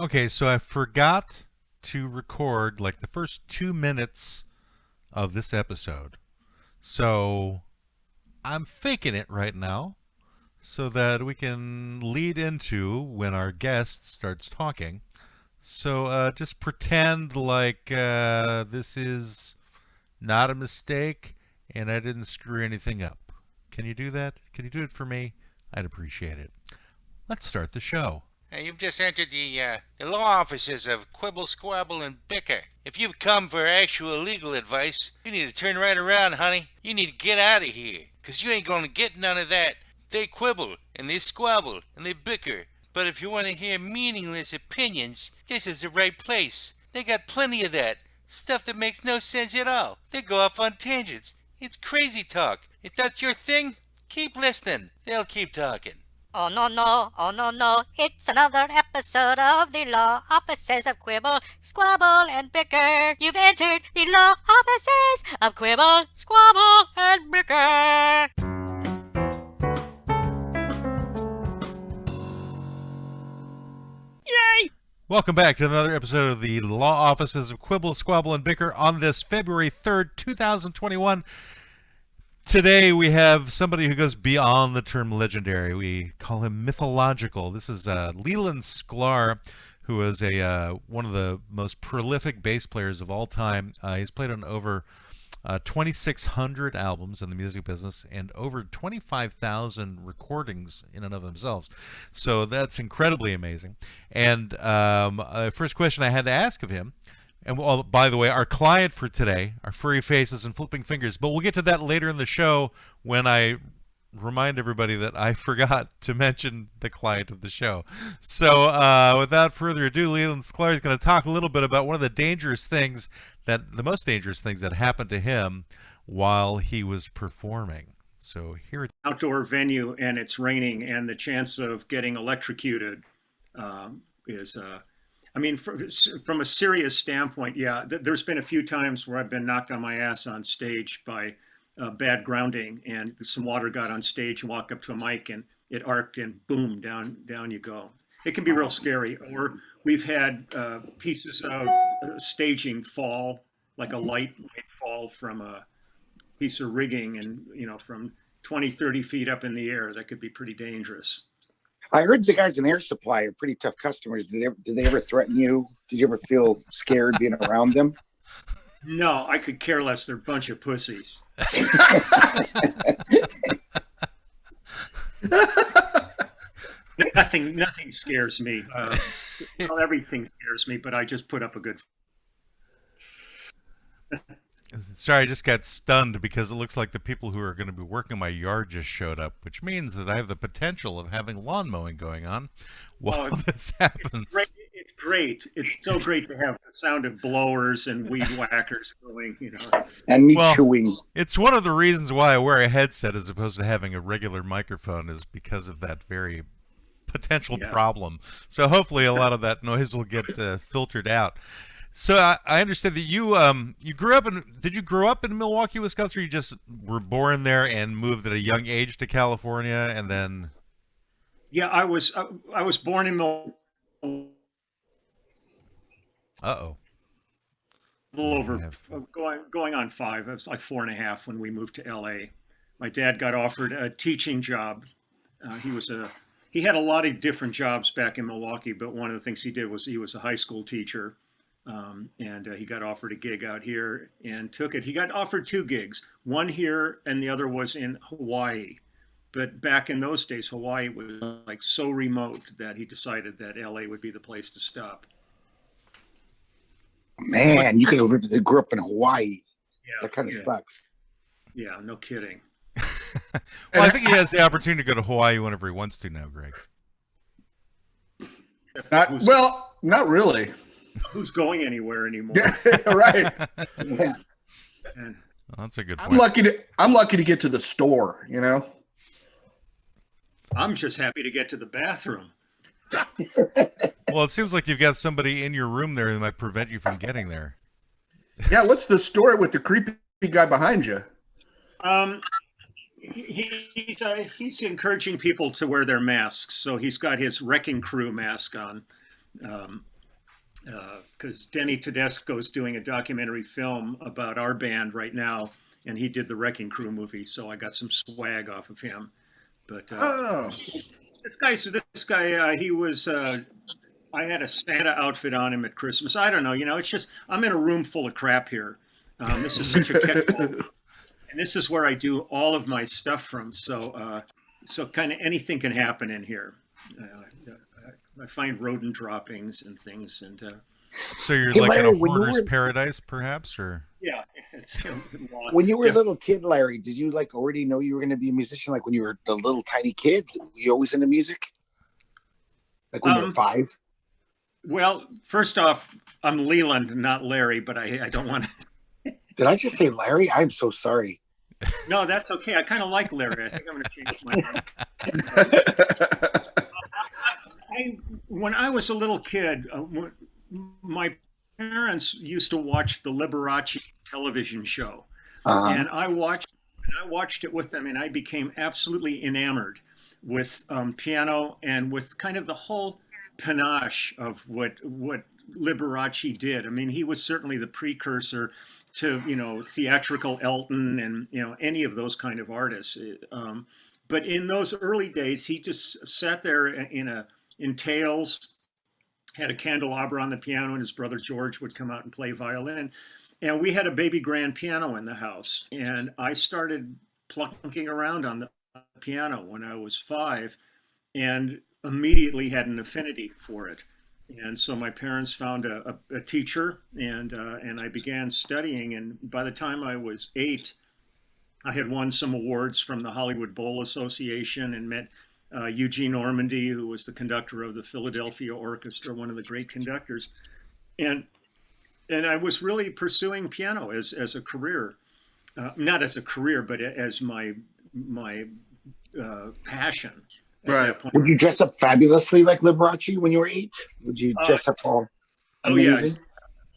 Okay, so I forgot to record like the first 2 minutes of this episode. So I'm faking it right now so that we can lead into when our guest starts talking. So just pretend like this is not a mistake and I didn't screw anything up. Can you do that? Can you do it for me? I'd appreciate it. Let's start the show. You've just entered the law offices of Quibble, Squabble, and Bicker. If you've come for actual legal advice, you need to turn right around, honey. You need to get out of here, 'cause you ain't gonna get none of that. They quibble, and they squabble, and they bicker. But if you want to hear meaningless opinions, this is the right place. They got plenty of that. Stuff that makes no sense at all. They go off on tangents. It's crazy talk. If that's your thing, keep listening. They'll keep talking. Oh no no, oh no no, it's another episode of the law offices of Quibble, Squabble, and Bicker. You've entered the law offices of Quibble, Squabble, and Bicker. Yay! Welcome back to another episode of the Law Offices of Quibble, Squabble, and Bicker on this February 3rd, 2021. Today we have somebody who goes beyond the term legendary. We call him mythological. This is Leland Sklar, who is one of the most prolific bass players of all time. He's played on over 2,600 albums in the music business and over 25,000 recordings in and of themselves. So that's incredibly amazing. And first question I had to ask of him, and well, by the way, our client for today are Furry Faces and Flipping Fingers, but we'll get to that later in the show when I remind everybody that I forgot to mention the client of the show. So without further ado, Leland Sklar is going to talk a little bit about one of the most dangerous things that happened to him while he was performing. So here it outdoor venue and it's raining and the chance of getting electrocuted is I mean, from a serious standpoint, yeah, there's been a few times where I've been knocked on my ass on stage by bad grounding, and some water got on stage and walked up to a mic, and it arced, and boom, down you go. It can be real scary. Or we've had pieces of staging fall, like a light might fall from a piece of rigging, and from 20, 30 feet up in the air. That could be pretty dangerous. I heard the guys in Air Supply are pretty tough customers. Did they ever threaten you? Did you ever feel scared being around them? No, I could care less. They're a bunch of pussies. Nothing scares me. Well, everything scares me, but I just put up a good. Sorry, I just got stunned because it looks like the people who are going to be working my yard just showed up, which means that I have the potential of having lawn mowing going on while this happens. It's great. It's so great to have the sound of blowers and weed whackers going, And me chewing. It's one of the reasons why I wear a headset as opposed to having a regular microphone, is because of that very potential problem. So hopefully a lot of that noise will get filtered out. So I understand that you grew up in. Did you grow up in Milwaukee, Wisconsin, or you just were born there and moved at a young age to California, and then? Yeah, I was born in Milwaukee. Uh-oh. A little over going on 5. I was like 4.5 when we moved to LA. My dad got offered a teaching job. He had a lot of different jobs back in Milwaukee, but one of the things he did was he was a high school teacher. And he got offered a gig out here and took it. He got offered 2 gigs, one here and the other was in Hawaii. But back in those days, Hawaii was like so remote that he decided that LA would be the place to stop. Man, you could have grew up in Hawaii. Yeah, that kind of sucks. Yeah, no kidding. Well, I think he has the opportunity to go to Hawaii whenever he wants to now, Greg. Not really. Who's going anywhere anymore? Right. Yeah. Well, that's a good point. I'm lucky to get to the store, I'm just happy to get to the bathroom. Well, it seems like you've got somebody in your room there that might prevent you from getting there. Yeah, what's the story with the creepy guy behind you? He's encouraging people to wear their masks. So he's got his wrecking crew mask on. because Denny Tedesco is doing a documentary film about our band right now, and he did the Wrecking Crew movie, so I got some swag off of him. But Oh, this guy, he was. I had a Santa outfit on him at Christmas. I don't know, it's just I'm in a room full of crap here. This is such a catch-all, and this is where I do all of my stuff from. So kind of anything can happen in here. I find rodent droppings and things, and So you're Hey, like in Larry, a when you hoarder's were paradise, perhaps, or? yeah, it's a lot. when you were a little kid, Larry, did you like already know you were going to be a musician? Like when you were the little tiny kid, were you always into music? Like when you were 5? Well, first off, I'm Leland, not Larry, but I don't want to. Did I just say Larry? I'm so sorry. No, that's okay. I kind of like Larry. I think I'm going to change my name. When I was a little kid, my parents used to watch the Liberace television show, and I watched it with them, and I became absolutely enamored with piano and with kind of the whole panache of what Liberace did. I mean, he was certainly the precursor to theatrical Elton and any of those kind of artists. But in those early days, he just sat there in tails, had a candelabra on the piano, and his brother George would come out and play violin. And we had a baby grand piano in the house, and I started plunking around on the piano when I was 5, and immediately had an affinity for it. And so my parents found a teacher, and I began studying. And by the time I was 8, I had won some awards from the Hollywood Bowl Association and met Eugene Ormandy, who was the conductor of the Philadelphia Orchestra, one of the great conductors. And I was really pursuing piano as a career, not as a career, but as my passion. At right. that point. Would you dress up fabulously like Liberace when you were 8? Would you dress up all amazing?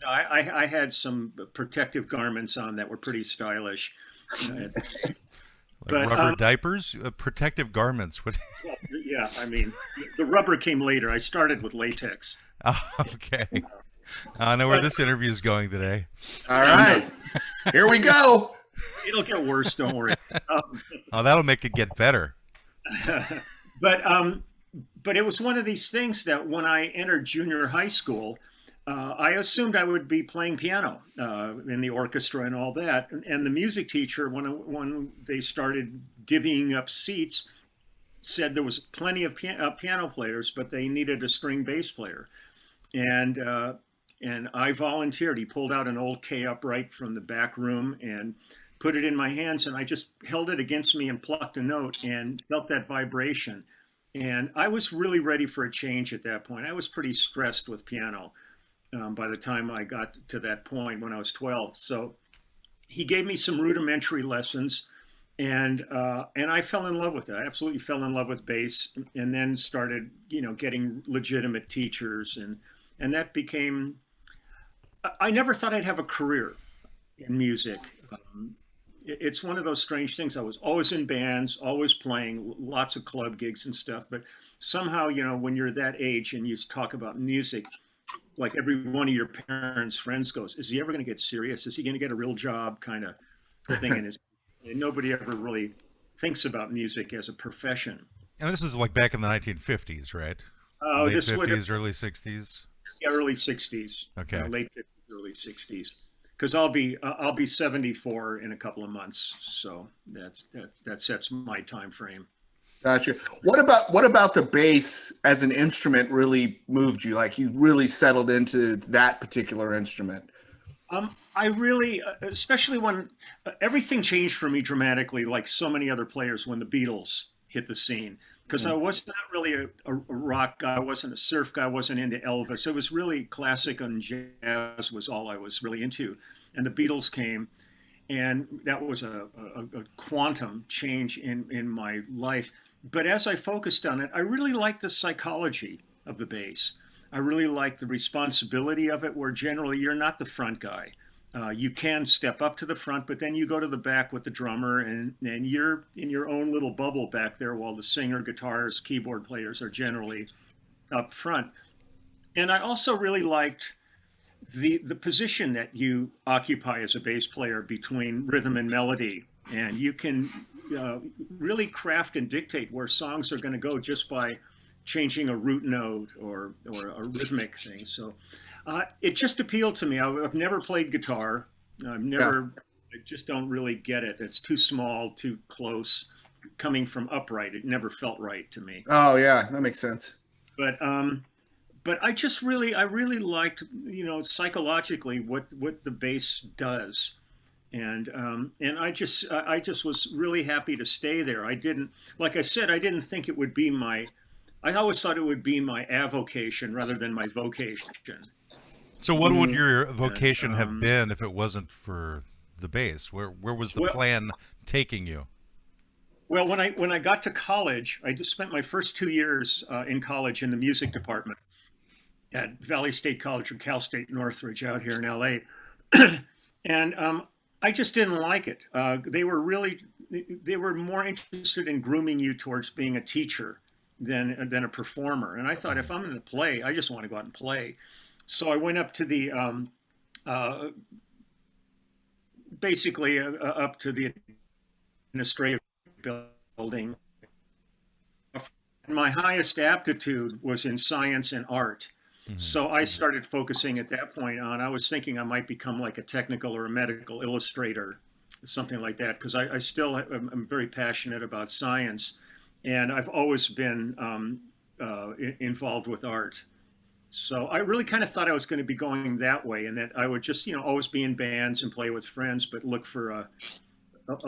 Oh yeah, I had some protective garments on that were pretty stylish. Like rubber diapers, protective garments. What? Yeah, I mean, the rubber came later. I started with latex. Oh, okay. I know where this interview is going today. All right. Here we go. It'll get worse. Don't worry. Oh, that'll make it get better. But it was one of these things that when I entered junior high school, I assumed I would be playing piano in the orchestra and all that. And the music teacher, when they started divvying up seats, said there was plenty of piano players, but they needed a string bass player. And I volunteered. He pulled out an old K upright from the back room and put it in my hands, and I just held it against me and plucked a note and felt that vibration. And I was really ready for a change at that point. I was pretty stressed with piano by the time I got to that point when I was 12. So he gave me some rudimentary lessons, and I fell in love with it. I absolutely fell in love with bass, and then started, getting legitimate teachers, and that became. I never thought I'd have a career in music. It's one of those strange things. I was always in bands, always playing, lots of club gigs and stuff. But somehow, when you're that age and you talk about music, like every one of your parents' friends goes, is he ever going to get serious? Is he going to get a real job kind of thing? And nobody ever really thinks about music as a profession. And this is like back in the 1950s, right? Late This 50s, early 60s? Yeah, early 60s. Okay. Late 50s, early 60s. Because I'll be 74 in a couple of months, so that sets my time frame. Gotcha. What about the bass as an instrument really moved you? Like you really settled into that particular instrument? I really, especially when everything changed for me dramatically, like so many other players when the Beatles hit the scene. Because I was not really a rock guy, I wasn't a surf guy, I wasn't into Elvis. It was really classic and jazz was all I was really into. And the Beatles came, and that was a quantum change in my life. But as I focused on it, I really liked the psychology of the bass. I really liked the responsibility of it, where generally you're not the front guy. You can step up to the front, but then you go to the back with the drummer, and you're in your own little bubble back there while the singer, guitarists, keyboard players are generally up front. And I also really liked the position that you occupy as a bass player between rhythm and melody, and you can really craft and dictate where songs are going to go just by changing a root note or a rhythmic thing. So it just appealed to me. I've never played guitar. I just don't really get it. It's too small, too close. Coming from upright, it never felt right to me. Oh yeah, that makes sense. But I really liked, psychologically what the bass does, and I just was really happy to stay there. I didn't, like I said, I didn't think it would be I always thought it would be my avocation rather than my vocation. So what would your vocation have been if it wasn't for the bass? Where was the plan taking you? Well, when I got to college, I just spent my first 2 years in college in the music department at Valley State College or Cal State Northridge out here in LA. And I just didn't like it. They were more interested in grooming you towards being a teacher than a performer. And I thought, if I'm going to play, I just want to go out and play. So I went up to the basically up to the administrative building. My highest aptitude was in science and art. So I started focusing at that point on, I was thinking I might become like a technical or a medical illustrator, something like that, because I still am very passionate about science, and I've always been involved with art. So I really kind of thought I was going to be going that way, and that I would just, always be in bands and play with friends, but look for a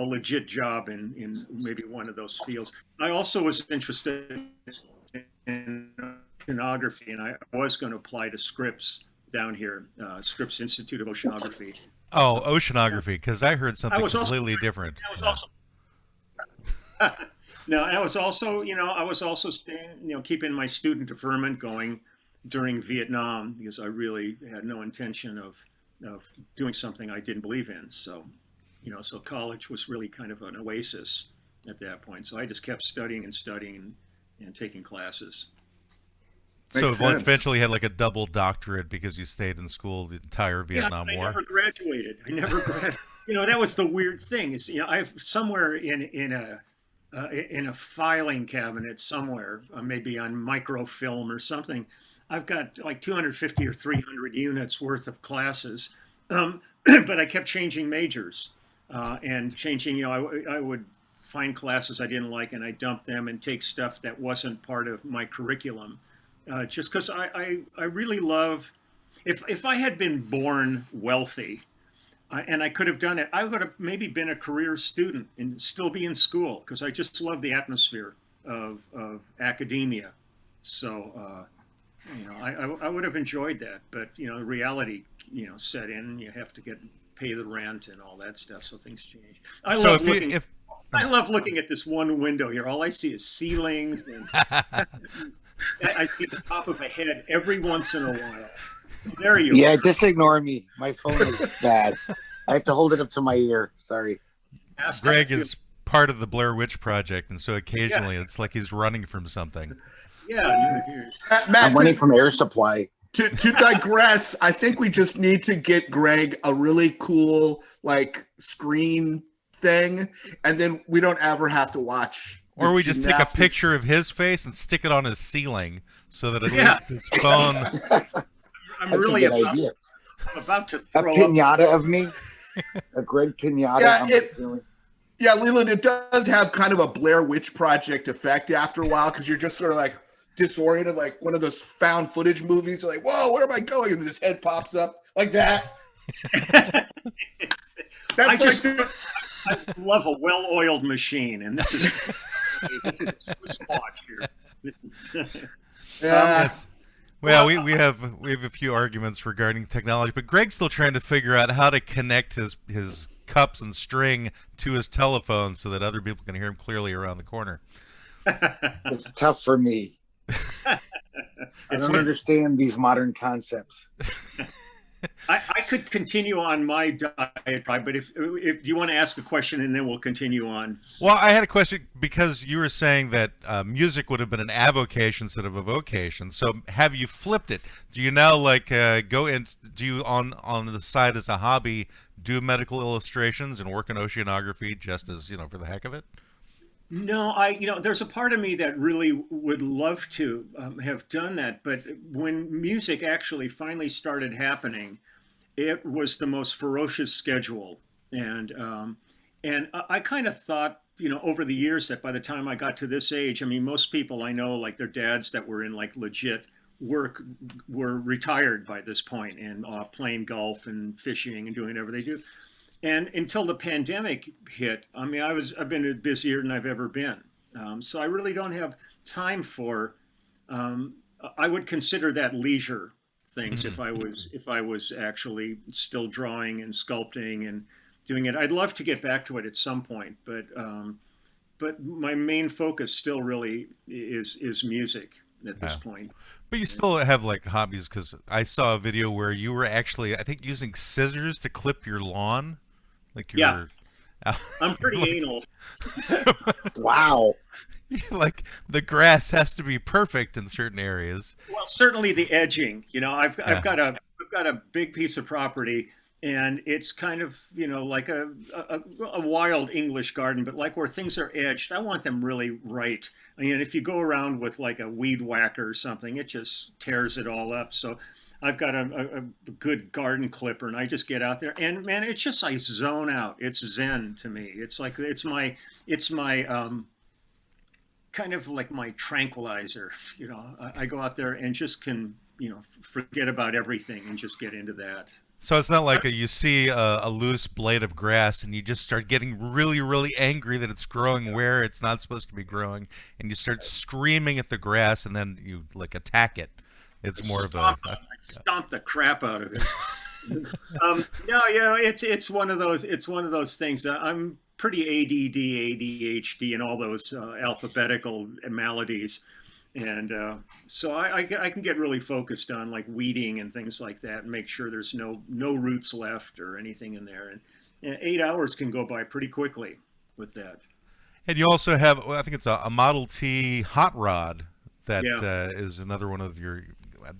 legit job in maybe one of those fields. I also was interested in oceanography, and I was going to apply to Scripps down here, Scripps Institute of Oceanography. Oh, oceanography, because I heard something completely different. I was also no, I was also staying, keeping my student deferment going during Vietnam, because I really had no intention of doing something I didn't believe in. So, so college was really kind of an oasis at that point. So I just kept studying and taking classes. So eventually had like a double doctorate because you stayed in school the entire Vietnam War. I never graduated. That was the weird thing is, I've somewhere in a filing cabinet somewhere, maybe on microfilm or something, I've got like 250 or 300 units worth of classes, but I kept changing majors and changing. I would find classes I didn't like and I dumped them and take stuff that wasn't part of my curriculum. Just because I really love, if I had been born wealthy and I could have done it, I would have maybe been a career student and still be in school, because I just love the atmosphere of academia. So, I would have enjoyed that, but, reality, set in, you have to pay the rent and all that stuff. So things change. I love looking at this one window here. All I see is ceilings, and I see the top of a head every once in a while. There you are. Yeah, just ignore me. My phone is bad. I have to hold it up to my ear. Sorry. Greg is part of the Blair Witch Project, and so occasionally it's like he's running from something. Yeah. Matt, I'm running from air supply. To digress, I think we just need to get Greg a really cool screen thing, and then we don't ever have to watch. Or we just take a picture of his face and stick it on his ceiling so that at least his phone. I'm really about to throw a pinata of me. A Greg pinata. Yeah, Leland, it does have kind of a Blair Witch Project effect after a while, because you're just sort of disoriented, like one of those found footage movies. You're like, whoa, where am I going? And his head pops up like that. I love a well-oiled machine, and this is a Swiss watch here. Yes. Well, we have a few arguments regarding technology, but Greg's still trying to figure out how to connect his cups and string to his telephone so that other people can hear him clearly around the corner. It's tough for me. I don't understand these modern concepts. I could continue on my diatribe, but if you want to ask a question and then we'll continue on. Well, I had a question because you were saying that music would have been an avocation instead of a vocation. So have you flipped it? Do you now like go in? Do you on the side as a hobby do medical illustrations and work in oceanography just as for the heck of it? No, there's a part of me that really would love to have done that, but when music actually finally started happening, it was the most ferocious schedule, and I kind of thought, over the years that by the time I got to this age, I mean, most people I know, like their dads that were in like legit work, were retired by this point and off playing golf and fishing and doing whatever they do. And until the pandemic hit, I mean, I've been busier than I've ever been. So I really don't have time for. I would consider that leisure things if I was actually still drawing and sculpting and doing it. I'd love to get back to it at some point, but my main focus still really is music at this point. But you still have like hobbies because I saw a video where you were actually, I think, using scissors to clip your lawn. Like you Yeah. were. I'm pretty anal. Wow. Like the grass has to be perfect in certain areas. Well, certainly the edging. I've Yeah. got a big piece of property, and it's kind of like a wild English garden, but like where things are edged, I want them really right. I mean, if you go around with like a weed whacker or something, it just tears it all up. So I've got a good garden clipper, and I just get out there, and man, it's just I zone out. It's zen to me. It's like it's my kind of like my tranquilizer. I go out there and just can forget about everything and just get into that. So it's not like you see a loose blade of grass and you just start getting really, really angry that it's growing where it's not supposed to be growing, and you start screaming at the grass, and then you like attack it. It's more of a. I stomp the crap out of it. No, it's one of those things. I'm pretty ADD, ADHD, and all those alphabetical maladies, and so I can get really focused on like weeding and things like that, and make sure there's no roots left or anything in there. And 8 hours can go by pretty quickly with that. And you also have, well, I think it's a Model T hot rod that Yeah. is another one of your.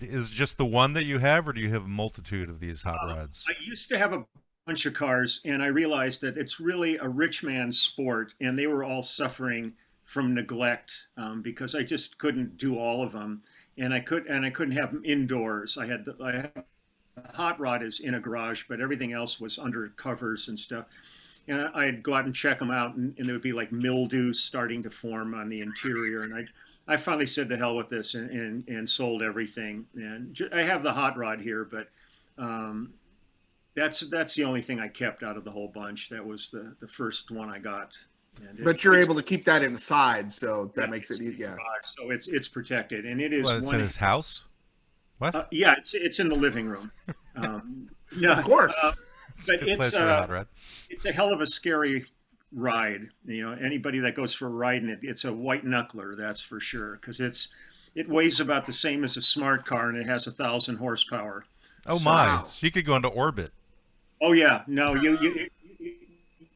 Is just the one that you have, or do you have a multitude of these hot rods? I used to have a bunch of cars, and I realized that it's really a rich man's sport, and they were all suffering from neglect because I just couldn't do all of them, and I couldn't have them indoors. I had the hot rod is in a garage, but everything else was under covers and stuff. And I'd go out and check them out, and there would be like mildew starting to form on the interior, and I finally said to hell with this and sold everything. And I have the hot rod here, but that's the only thing I kept out of the whole bunch. That was the first one I got. And But you're able to keep that inside, so that makes it easy. Yeah. So it's protected, and it is Well, it's in his house. What? yeah, it's in the living room. No, Of course. but Good place for a hot rod. it's a hell of a scary ride. Anybody that goes for a ride in it, it's a white knuckler, that's for sure, because it weighs about the same as a smart car, and it has 1,000 horsepower. Oh So- my! So you could go into orbit. Oh yeah, no,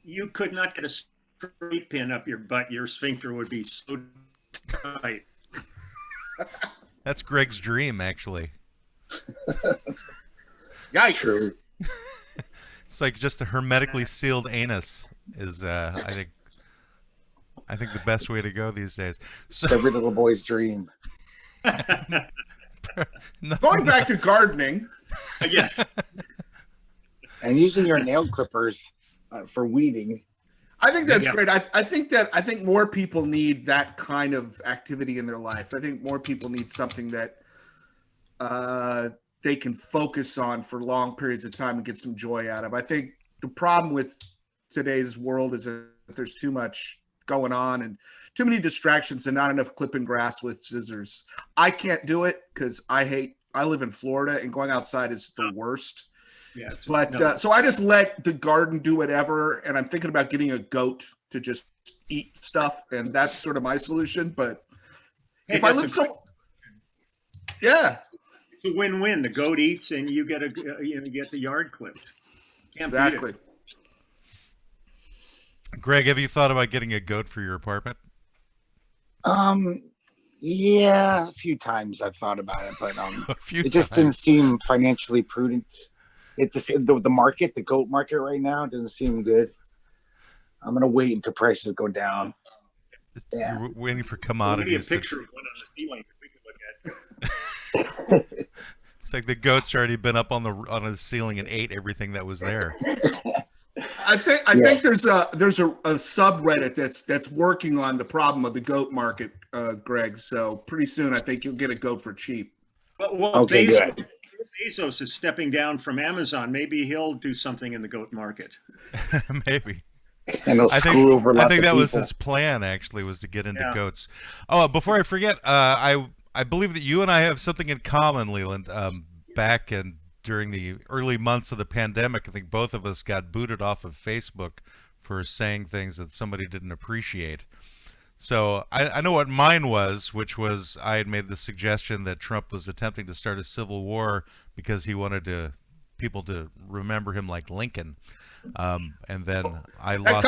you could not get a straight pin up your butt. Your sphincter would be so tight. That's Greg's dream, actually. Yikes. True. It's like just a hermetically sealed anus is, I think the best way to go these days. So Every little boy's dream. no, Going back to gardening, Yes. And using your nail clippers for weeding. I think that's Yeah. great. I think more people need that kind of activity in their life. I think more people need something that they can focus on for long periods of time and get some joy out of. I think the problem with today's world is that there's too much going on and too many distractions and not enough clipping grass with scissors. I can't do it because I live in Florida, and going outside is the worst. Yeah. But so I just let the garden do whatever, and I'm thinking about getting a goat to just eat stuff, and that's sort of my solution. But Hey, if I that's live yeah, It's a win-win. The goat eats, and you get you get the yard clipped. Can't beat it. Exactly. Greg, have you thought about getting a goat for your apartment? Yeah, a few times I've thought about it, but A few it just times. didn't seem financially prudent. It just the goat market right now doesn't seem good. I'm gonna wait until prices go down. Yeah. You're waiting for Maybe a commodities. picture of one on the ceiling that we could look at. It's like the goat's already been up on the ceiling and ate everything that was there. I think there's a subreddit that's working on the problem of the goat market, Greg. So pretty soon, I think you'll get a goat for cheap. Well, Okay, good. Bezos is stepping down from Amazon. Maybe he'll do something in the goat market. Maybe. And it'll screw over lots I think of that was people. his plan, actually, was to get into Yeah. goats. Oh, before I forget, I believe that you and I have something in common, Leland. Back during the early months of the pandemic, I think both of us got booted off of Facebook for saying things that somebody didn't appreciate. So I know what mine was, which was I had made the suggestion that Trump was attempting to start a civil war because he wanted people to remember him like Lincoln. And then I lost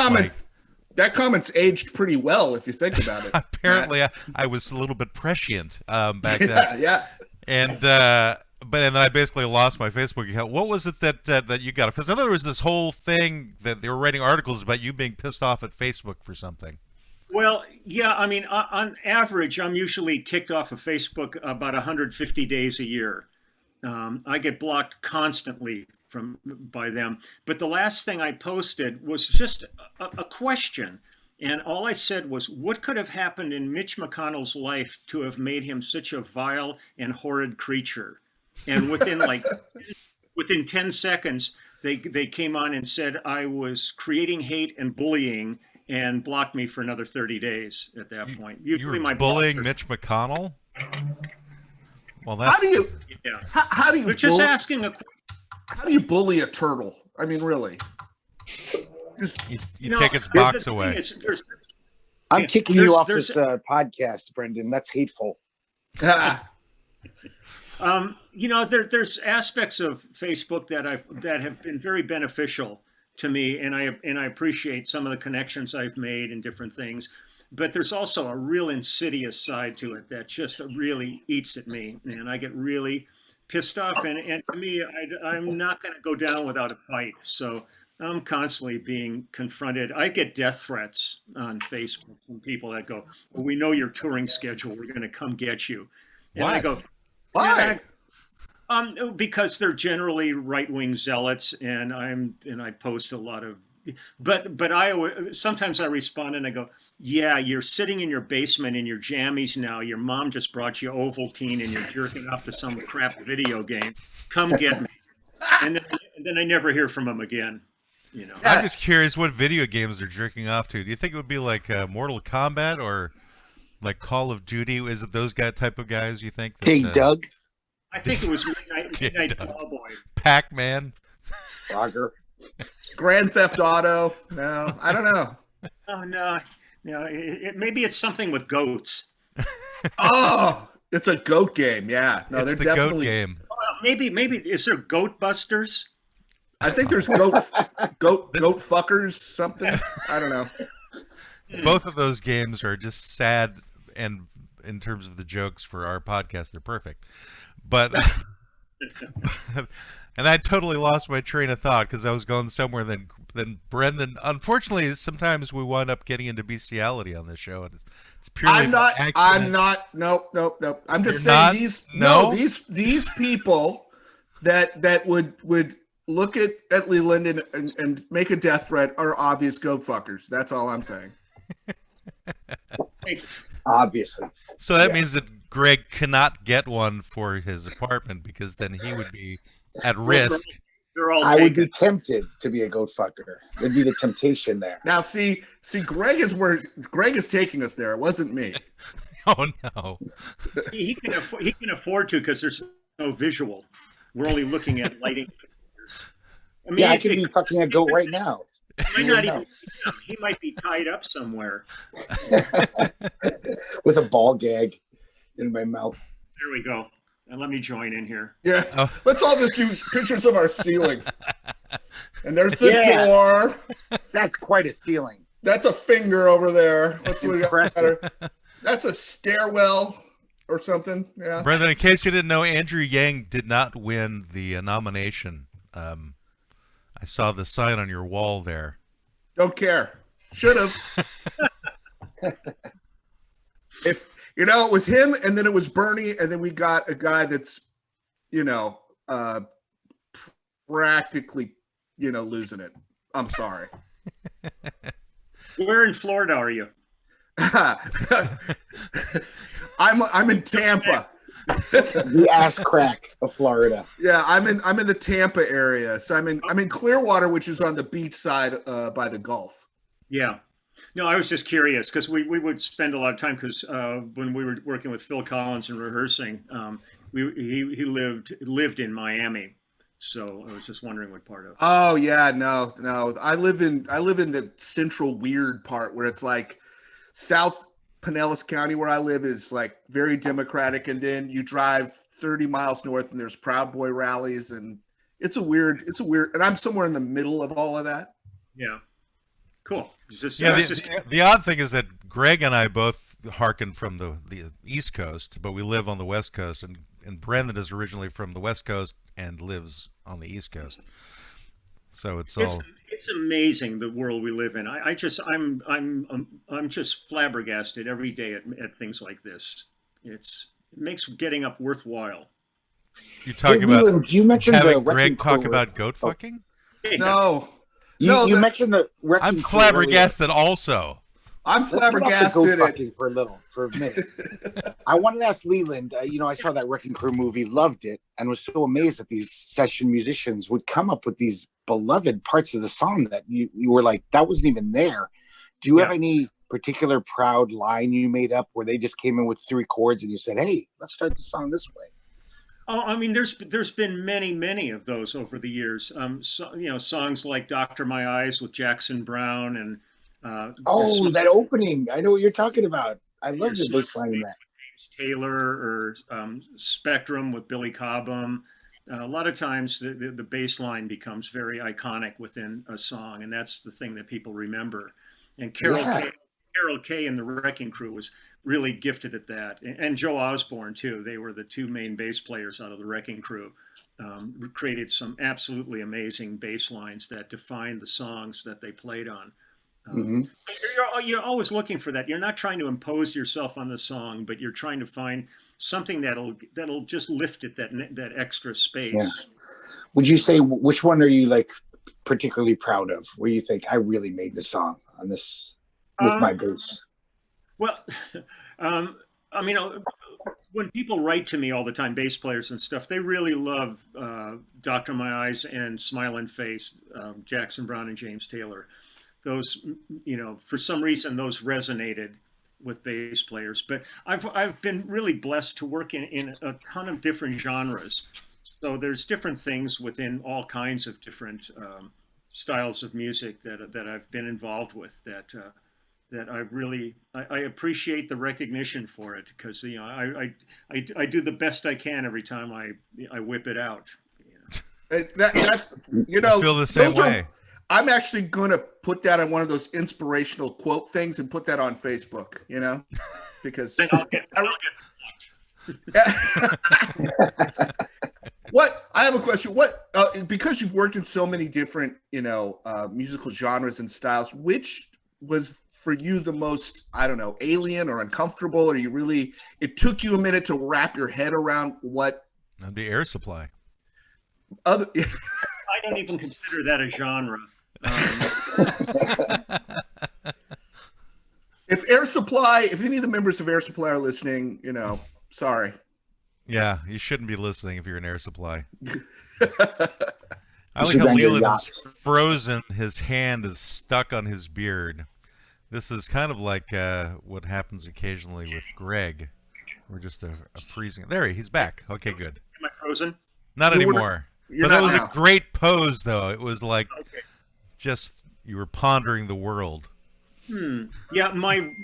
That comment's aged pretty well if you think about it. Apparently, I was a little bit prescient back then. Yeah. And then I basically lost my Facebook account. What was it that you got? Because I know there was this whole thing that they were writing articles about you being pissed off at Facebook for something. Well, yeah, I mean, on average, I'm usually kicked off of Facebook about 150 days a year. I get blocked constantly by them. But the last thing I posted was just a question. And all I said was, what could have happened in Mitch McConnell's life to have made him such a vile and horrid creature? And within 10 seconds, they came on and said I was creating hate and bullying, and blocked me for another 30 days at that point. Usually You were my bullying blocks Mitch McConnell? Well, that's... How do you yeah. how do you They're just asking how do you bully a turtle? I mean, really? Just you take its box away. I'm kicking you off this podcast, Brendan. That's hateful. There's aspects of Facebook that have been very beneficial to me, and I appreciate some of the connections I've made and different things. But there's also a real insidious side to it that just really eats at me, and I get really pissed off. And to me, I'm not going to go down without a fight. So I'm constantly being confronted. I get death threats on Facebook from people that go, well, we know your touring schedule. We're going to come get you. And I go, why? Because they're generally right-wing zealots, and I post a lot of, but sometimes I respond and I go, yeah, you're sitting in your basement in your jammies now. Your mom just brought you Ovaltine, and you're jerking off to some crap video game. Come get me. And then I never hear from them again. You know. I'm just curious what video games they're jerking off to. Do you think it would be like Mortal Kombat or like Call of Duty? Is it those type of guys you think? Hey, Doug. I think it was Midnight Cowboy. Pac-Man. Frogger. Grand Theft Auto. No, I don't know. Oh no. Maybe it's something with goats. Oh, it's a goat game. Yeah, no, It's they're the definitely goat game. Maybe is there Goat Busters? I think there's goat fuckers something. I don't know. Both of those games are just sad, and in terms of the jokes for our podcast, they're perfect. But and I totally lost my train of thought because I was going somewhere. Then Brendan. Unfortunately, sometimes we wind up getting into bestiality on this show, and it's purely. I'm not. Nope. I'm just saying these people that would look at Leland and make a death threat are obvious goat fuckers. That's all I'm saying. Obviously. So that means that Greg cannot get one for his apartment because then he would be at risk. I would be tempted to be a goat fucker. There'd be the temptation there. Now, see, Greg is taking us there. It wasn't me. Oh no. He can afford to because there's no visual. We're only looking at lighting figures. I mean, I could be fucking a goat right now. He might be tied up somewhere. With a ball gag in my mouth. There we go. And let me join in here. Yeah. Oh. Let's all just do pictures of our ceiling. And there's the Yeah. door. That's quite a ceiling. That's a finger over there. That's what we got. Impressive. That's a stairwell or something. Yeah. Brendan, in case you didn't know, Andrew Yang did not win the nomination. I saw the sign on your wall there. Don't care. Should have. If you know, it was him, and then it was Bernie, and then we got a guy that's, practically, losing it. I'm sorry. Where in Florida are you? I'm in Tampa. The ass crack of Florida. Yeah, I'm in the Tampa area. So I'm in Clearwater, which is on the beach side by the Gulf. Yeah. No, I was just curious because we would spend a lot of time because when we were working with Phil Collins and rehearsing, he lived in Miami, so I was just wondering what part of. Oh yeah, no. I live in the central weird part where it's like South Pinellas County, where I live, is like very Democratic, and then you drive 30 miles north and there's Proud Boy rallies, and it's a weird, and I'm somewhere in the middle of all of that. Yeah. Cool. The odd thing is that Greg and I both hearken from the East Coast, but we live on the West Coast, and Brendan is originally from the West Coast and lives on the East Coast. So it's amazing the world we live in. I'm just flabbergasted every day at things like this. It makes getting up worthwhile. You're talking about Leland, you mentioned having the Greg talk crew. about goat fucking? No. You mentioned the wrecking I'm crew flabbergasted also. I'm Let's get off the flabbergasted goat at fucking for a minute. I wanted to ask Leland, I saw that Wrecking Crew movie, loved it, and was so amazed that these session musicians would come up with these beloved parts of the song that you were like, that wasn't even there. Do you have any particular proud line you made up where they just came in with 3 chords and you said, hey, let's start the song this way? Oh, I mean, there's been many of those over the years. Songs like "Doctor My Eyes" with Jackson Brown and that opening. I know what you're talking about. I love the bass line in that. James Taylor or "Spectrum" with Billy Cobham. A lot of times the bass line becomes very iconic within a song, and that's the thing that people remember. And Carol Kay and the Wrecking Crew was really gifted at that, and Joe Osborne too. They were the 2 main bass players out of the Wrecking Crew. Created some absolutely amazing bass lines that defined the songs that they played on. You're always looking for that. You're not trying to impose yourself on the song, but you're trying to find something that'll just lift it that extra space. Yeah. Would you say which one are you like particularly proud of? Where you think I really made the song on this with my bass? Well, I mean, when people write to me all the time, bass players and stuff, they really love Dr. My Eyes and Smiling Face, Jackson Brown and James Taylor. Those, for some reason, those resonated with bass players. But I've been really blessed to work in a ton of different genres. So there's different things within all kinds of different styles of music that I've been involved with that I appreciate the recognition for it, because I do the best I can every time I whip it out. That's I feel the same way. I'm actually going to put that on one of those inspirational quote things and put that on Facebook, because what I have a question. What because you've worked in so many different musical genres and styles, which was for you the most, I don't know, alien or uncomfortable, or it took you a minute to wrap your head around what? The Air Supply. I don't even consider that a genre. If any of the members of Air Supply are listening, sorry. Yeah, you shouldn't be listening if you're in Air Supply. I like how Leland is frozen. His hand is stuck on his beard. This is kind of like what happens occasionally with Greg. We're just a freezing. There, he's back. Okay, good. Am I frozen? Not anymore. But that was a great pose, though. It was like just you were pondering the world. Yeah,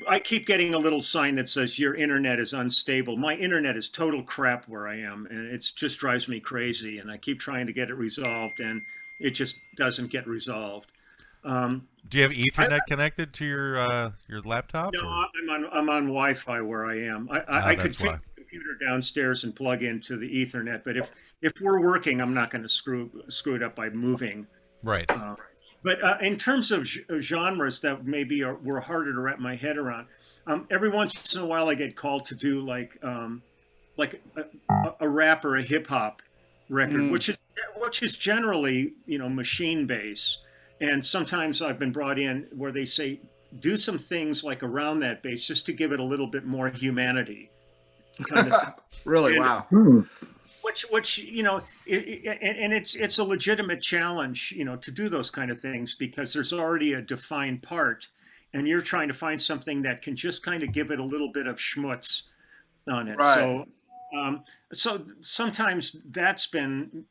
I keep getting a little sign that says your internet is unstable. My internet is total crap where I am, and it just drives me crazy. And I keep trying to get it resolved, and it just doesn't get resolved. Um, Do you have I, Ethernet connected to your laptop, no, or? I'm on Wi-Fi where I am. I could That's take why. the computer downstairs and plug into the Ethernet, but if we're working, I'm not going to screw it up by moving. Right. Uh, but in terms of genres that maybe were harder to wrap my head around, every once in a while I get called to do like a rap or a hip hop record, Mm. which is generally machine bass, and sometimes I've been brought in where they say do some things like around that bass just to give it a little bit more humanity, kind of. Really? And Wow. which and it's a legitimate challenge to do those kind of things because there's already a defined part, and you're trying to find something that can just kind of give it a little bit of schmutz on it. Right. So sometimes that's been,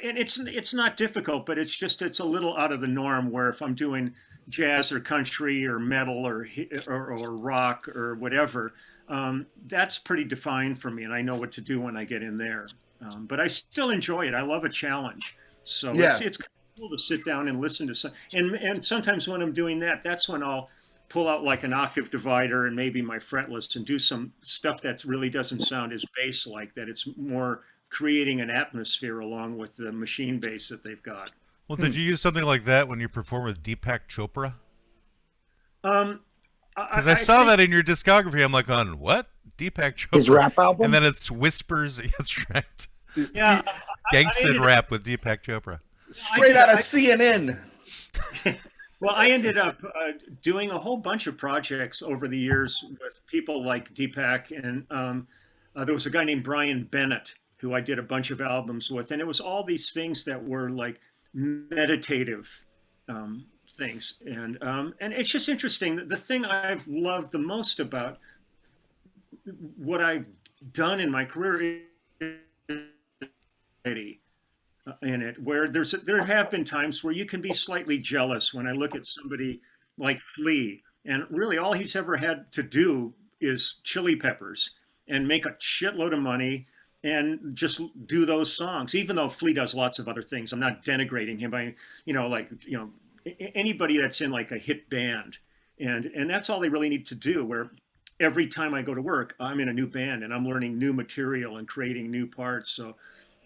and it's not difficult, but it's a little out of the norm. Where if I'm doing jazz or country or metal or rock or whatever, that's pretty defined for me, and I know what to do when I get in there. But I still enjoy it. I love a challenge, so Yeah. it's kind of cool to sit down and listen to some. And sometimes when I'm doing that, that's when I'll pull out like an octave divider and maybe my fretless and do some stuff that really doesn't sound as bass like that. It's more creating an atmosphere along with the machine bass that they've got. Well, did you use something like that when you perform with Deepak Chopra? Um, Because I saw that in your discography. I'm like, on what? Deepak Chopra? His rap album? And then it's Whispers. That's right. Yeah, Gangsta rap with Deepak Chopra. Straight out of CNN. Well, I ended up doing a whole bunch of projects over the years with people like Deepak, and there was a guy named Brian Bennett who I did a bunch of albums with, and it was all these things that were like meditative things, and it's just interesting. The thing I've loved the most about what I've done in my career is in it, where there have been times where you can be slightly jealous when I look at somebody like Flea, and really all he's ever had to do is Chili Peppers and make a shitload of money and just do those songs. Even though Flea does lots of other things, I'm not denigrating him by anybody that's in like a hit band, and that's all they really need to do. Where every time I go to work, I'm in a new band and I'm learning new material and creating new parts. So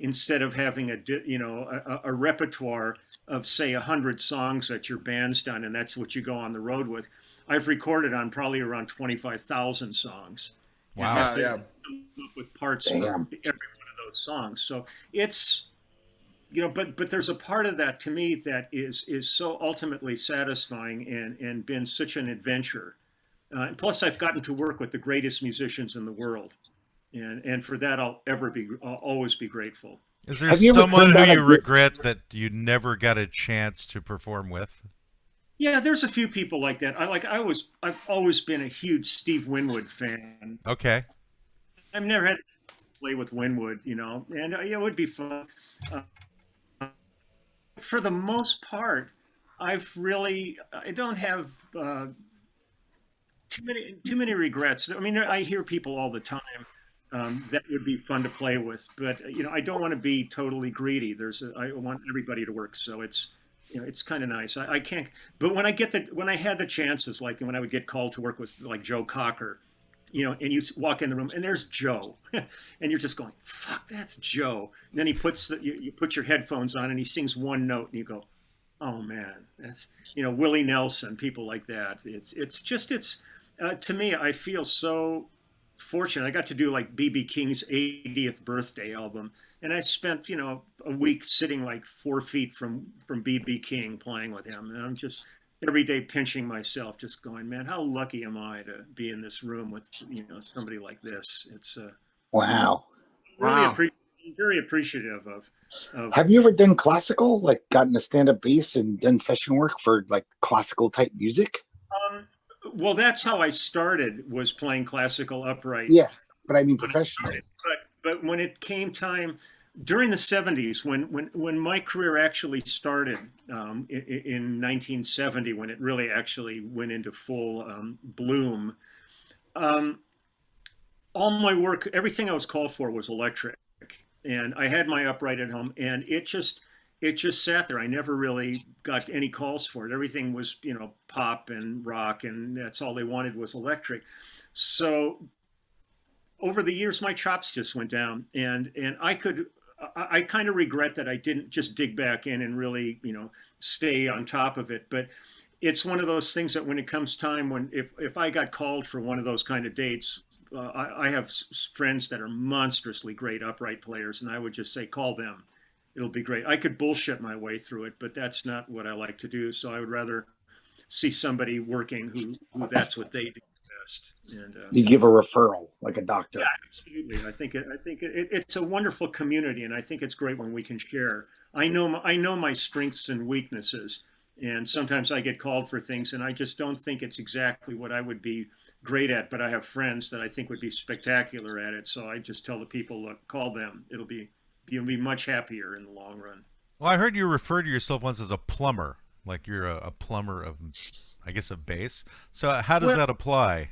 instead of having a repertoire of say 100 songs that your band's done and that's what you go on the road with, I've recorded on probably around 25,000 songs. Wow. Yeah. Come up with parts for every one of those songs. So it's but there's a part of that to me that is so ultimately satisfying and been such an adventure. Plus, I've gotten to work with the greatest musicians in the world, and for that I'll always be grateful. Is there Have you ever someone turned who down a you gig? regret that you never got a chance to perform with? Yeah, there's a few people like that. I've always been a huge Steve Winwood fan. Okay. I've never had to play with Winwood, and it would be fun. Uh, for the most part, I don't have too many regrets. I mean, I hear people all the time that would be fun to play with, but I don't want to be totally greedy. I want everybody to work, so it's kind of nice. I can't, but when I had the chances, like when I would get called to work with like Joe Cocker, and you walk in the room and there's Joe, and you're just going, "Fuck, that's Joe." And then you put your headphones on and he sings one note, and you go, "Oh man, that's Willie Nelson, people like that." It's to me, I feel so fortunate. I got to do like BB King's 80th birthday album, and I spent a week sitting like 4 feet from BB King playing with him, and I'm just every day pinching myself, just going, man, how lucky am I to be in this room with somebody like this? It's Wow. really Wow. very appreciative of. Have you ever done classical, like gotten a stand-up bass and done session work for like classical type music? Well, that's how I started, was playing classical upright. Yes, but I mean professionally. But when it came time, during the 70s, when my career actually started, in 1970, when it really actually went into full bloom, um, all my work, everything I was called for was electric, and I had my upright at home, and it just sat there. I never really got any calls for it. Everything was, pop and rock, and that's all they wanted was electric. So over the years, my chops just went down, and I kind of regret that I didn't just dig back in and really, stay on top of it. But it's one of those things that when it comes time, when if I got called for one of those kind of dates, I have friends that are monstrously great upright players, and I would just say, call them. It'll be great. I could bullshit my way through it, but that's not what I like to do. So I would rather see somebody working who that's what they do best. And You give a referral like a yeah, doctor. absolutely. It's a wonderful community, and I think it's great when we can share. I know my strengths and weaknesses, and sometimes I get called for things, and I just don't think it's exactly what I would be great at. But I have friends that I think would be spectacular at it, so I just tell the people, look, call them. You'll be much happier in the long run. Well, I heard you refer to yourself once as a plumber, like you're a plumber of, I guess, of bass. So how does Well, that apply?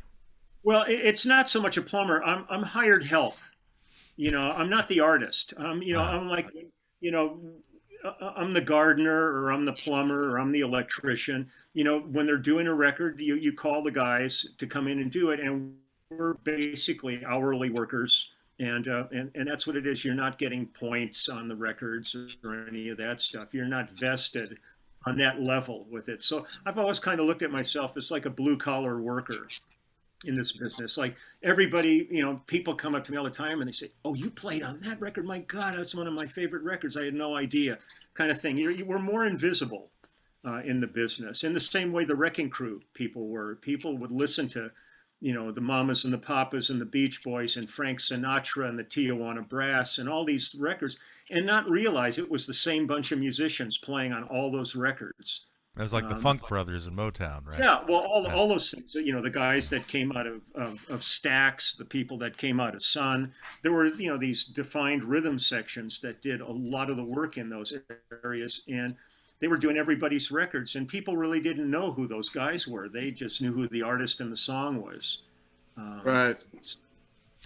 well, it's not so much a plumber. I'm hired help. I'm not the artist. Uh, I'm like, you know, I'm the gardener, or I'm the plumber, or I'm the electrician. When they're doing a record, you call the guys to come in and do it, and we're basically hourly workers, and that's what it is. You're not getting points on the records or any of that stuff. You're not vested on that level with it. So I've always kind of looked at myself as like a blue collar worker in this business. Like everybody, people come up to me all the time and they say, "Oh, you played on that record? My God, that's one of my favorite records. I had no idea," kind of thing. You were more invisible in the business. In the same way the Wrecking Crew people were. People would listen to, the Mamas and the Papas and the Beach Boys and Frank Sinatra and the Tijuana Brass and all these records, and not realize it was the same bunch of musicians playing on all those records. it was like the Um, Funk Brothers in Motown, right? yeah, well, Yeah. all those things, the guys that came out of Stax, the people that came out of Sun, there were, these defined rhythm sections that did a lot of the work in those areas. And they were doing everybody's records. And people really didn't know who those guys were. They just knew who the artist and the song was. Um, Right.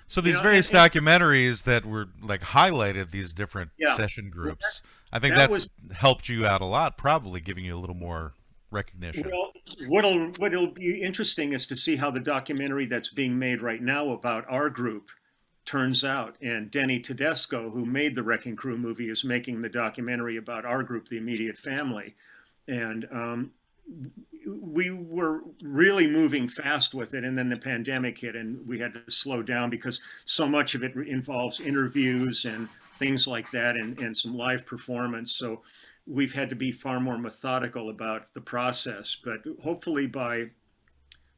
So you these know, various and documentaries that were like highlighted these different yeah, session well, groups, I think that that's was, helped you out a lot, probably giving you a little more recognition. well, what'll be interesting is to see how the documentary that's being made right now about our group turns out. And Denny Tedesco, who made the Wrecking Crew movie, is making the documentary about our group, the immediate family. And we were really moving fast with it, and then the pandemic hit, and we had to slow down because so much of it involves interviews and things like that, and some live performance. So we've had to be far more methodical about the process. But hopefully by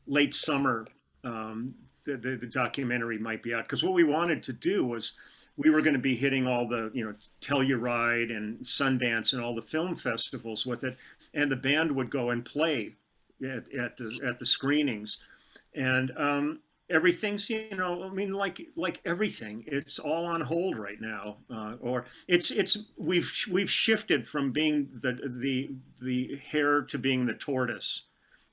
late summer, the documentary might be out. Because what we wanted to do was we were going to be hitting all the, Telluride and Sundance and all the film festivals with it, and the band would go and play at the screenings, and everything's, I mean, like everything, it's all on hold right now, or we've shifted from being the hare to being the tortoise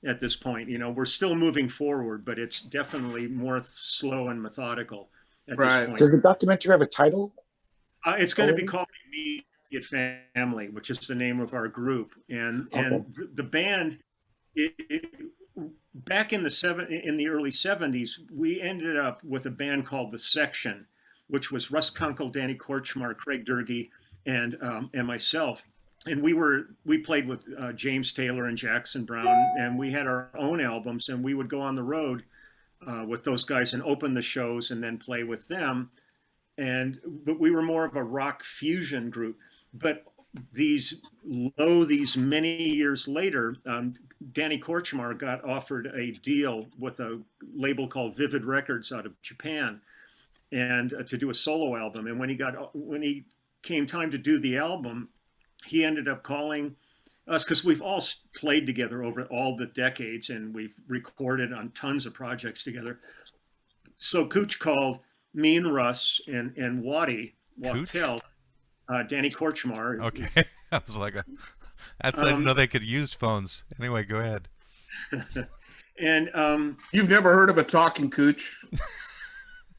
at this point. We're still moving forward, but it's definitely more slow and methodical at this Right. point. Does the documentary have a title? It's going to be Already? called the Immediate Family, which is the name of our group, and Okay. the band. Back in the early '70s, we ended up with a band called the Section, which was Russ Kunkel, Danny Korchmar, Craig Durkee, and myself. And we played with James Taylor and Jackson Brown, and we had our own albums, and we would go on the road with those guys and open the shows and then play with them. But we were more of a rock fusion group. But these many years later, Danny Korchmar got offered a deal with a label called Vivid Records out of Japan, and to do a solo album. And when he came time to do the album, he ended up calling us, because we've all played together over all the decades, and we've recorded on tons of projects together. So Cooch called me and Russ and Cooch? Wachtel. Danny Korchmar. Okay. I was like, I didn't know they could use phones. Anyway, go ahead. And You've never heard of a talking cooch?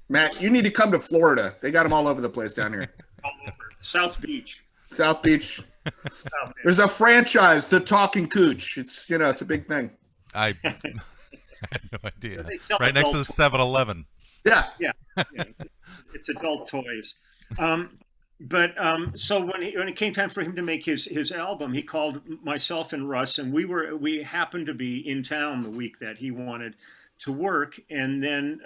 Matt, you need to come to Florida. They got them all over the place down here. all over South Beach. South Beach. There's a franchise, the Talking Cooch. It's it's a big thing. I had no idea. They sell Right next to the adult 7-Eleven. Yeah. Yeah, it's adult toys. So when it came time for him to make his album, he called myself and Russ, and we happened to be in town the week that he wanted to work, and then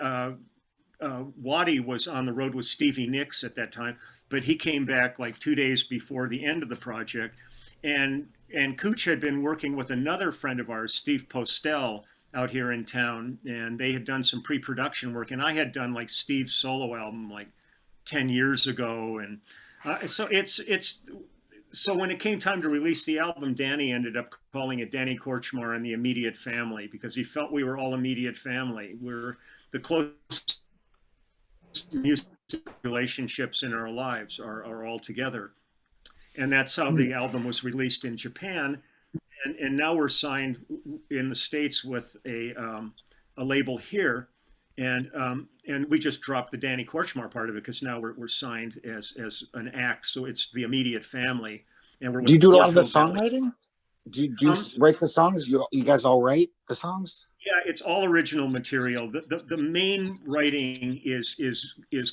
Waddy was on the road with Stevie Nicks at that time, but he came back like 2 days before the end of the project, and Cooch had been working with another friend of ours, Steve Postel, out here in town, and they had done some pre-production work, and I had done like Steve's solo album like 10 years ago, and so when it came time to release the album, Danny ended up calling it Danny Korchmar and the Immediate Family, because he felt we were all immediate family. We're the closest music relationships in our lives are all together, and that's how the album was released in Japan. And now we're signed in the States with a label here, and we just dropped the Danny Korchmar part of it, because now we're signed as an act, so it's the Immediate Family. And we're Do you do a lot of the Porto Valley. songwriting? Do you write the songs? You guys all write the songs? Yeah, it's all original material. The main writing is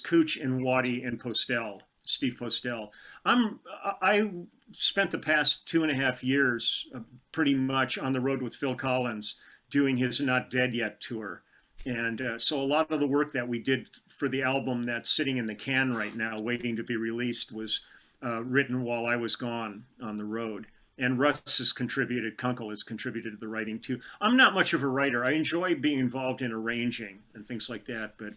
Cooch and Waddy and Postel, Steve Postel. I spent the past 2.5 years pretty much on the road with Phil Collins doing his Not Dead Yet tour. And so a lot of the work that we did for the album that's sitting in the can right now, waiting to be released, was written while I was gone on the road. And Russ has contributed, Kunkel has contributed to the writing too. I'm not much of a writer. I enjoy being involved in arranging and things like that, but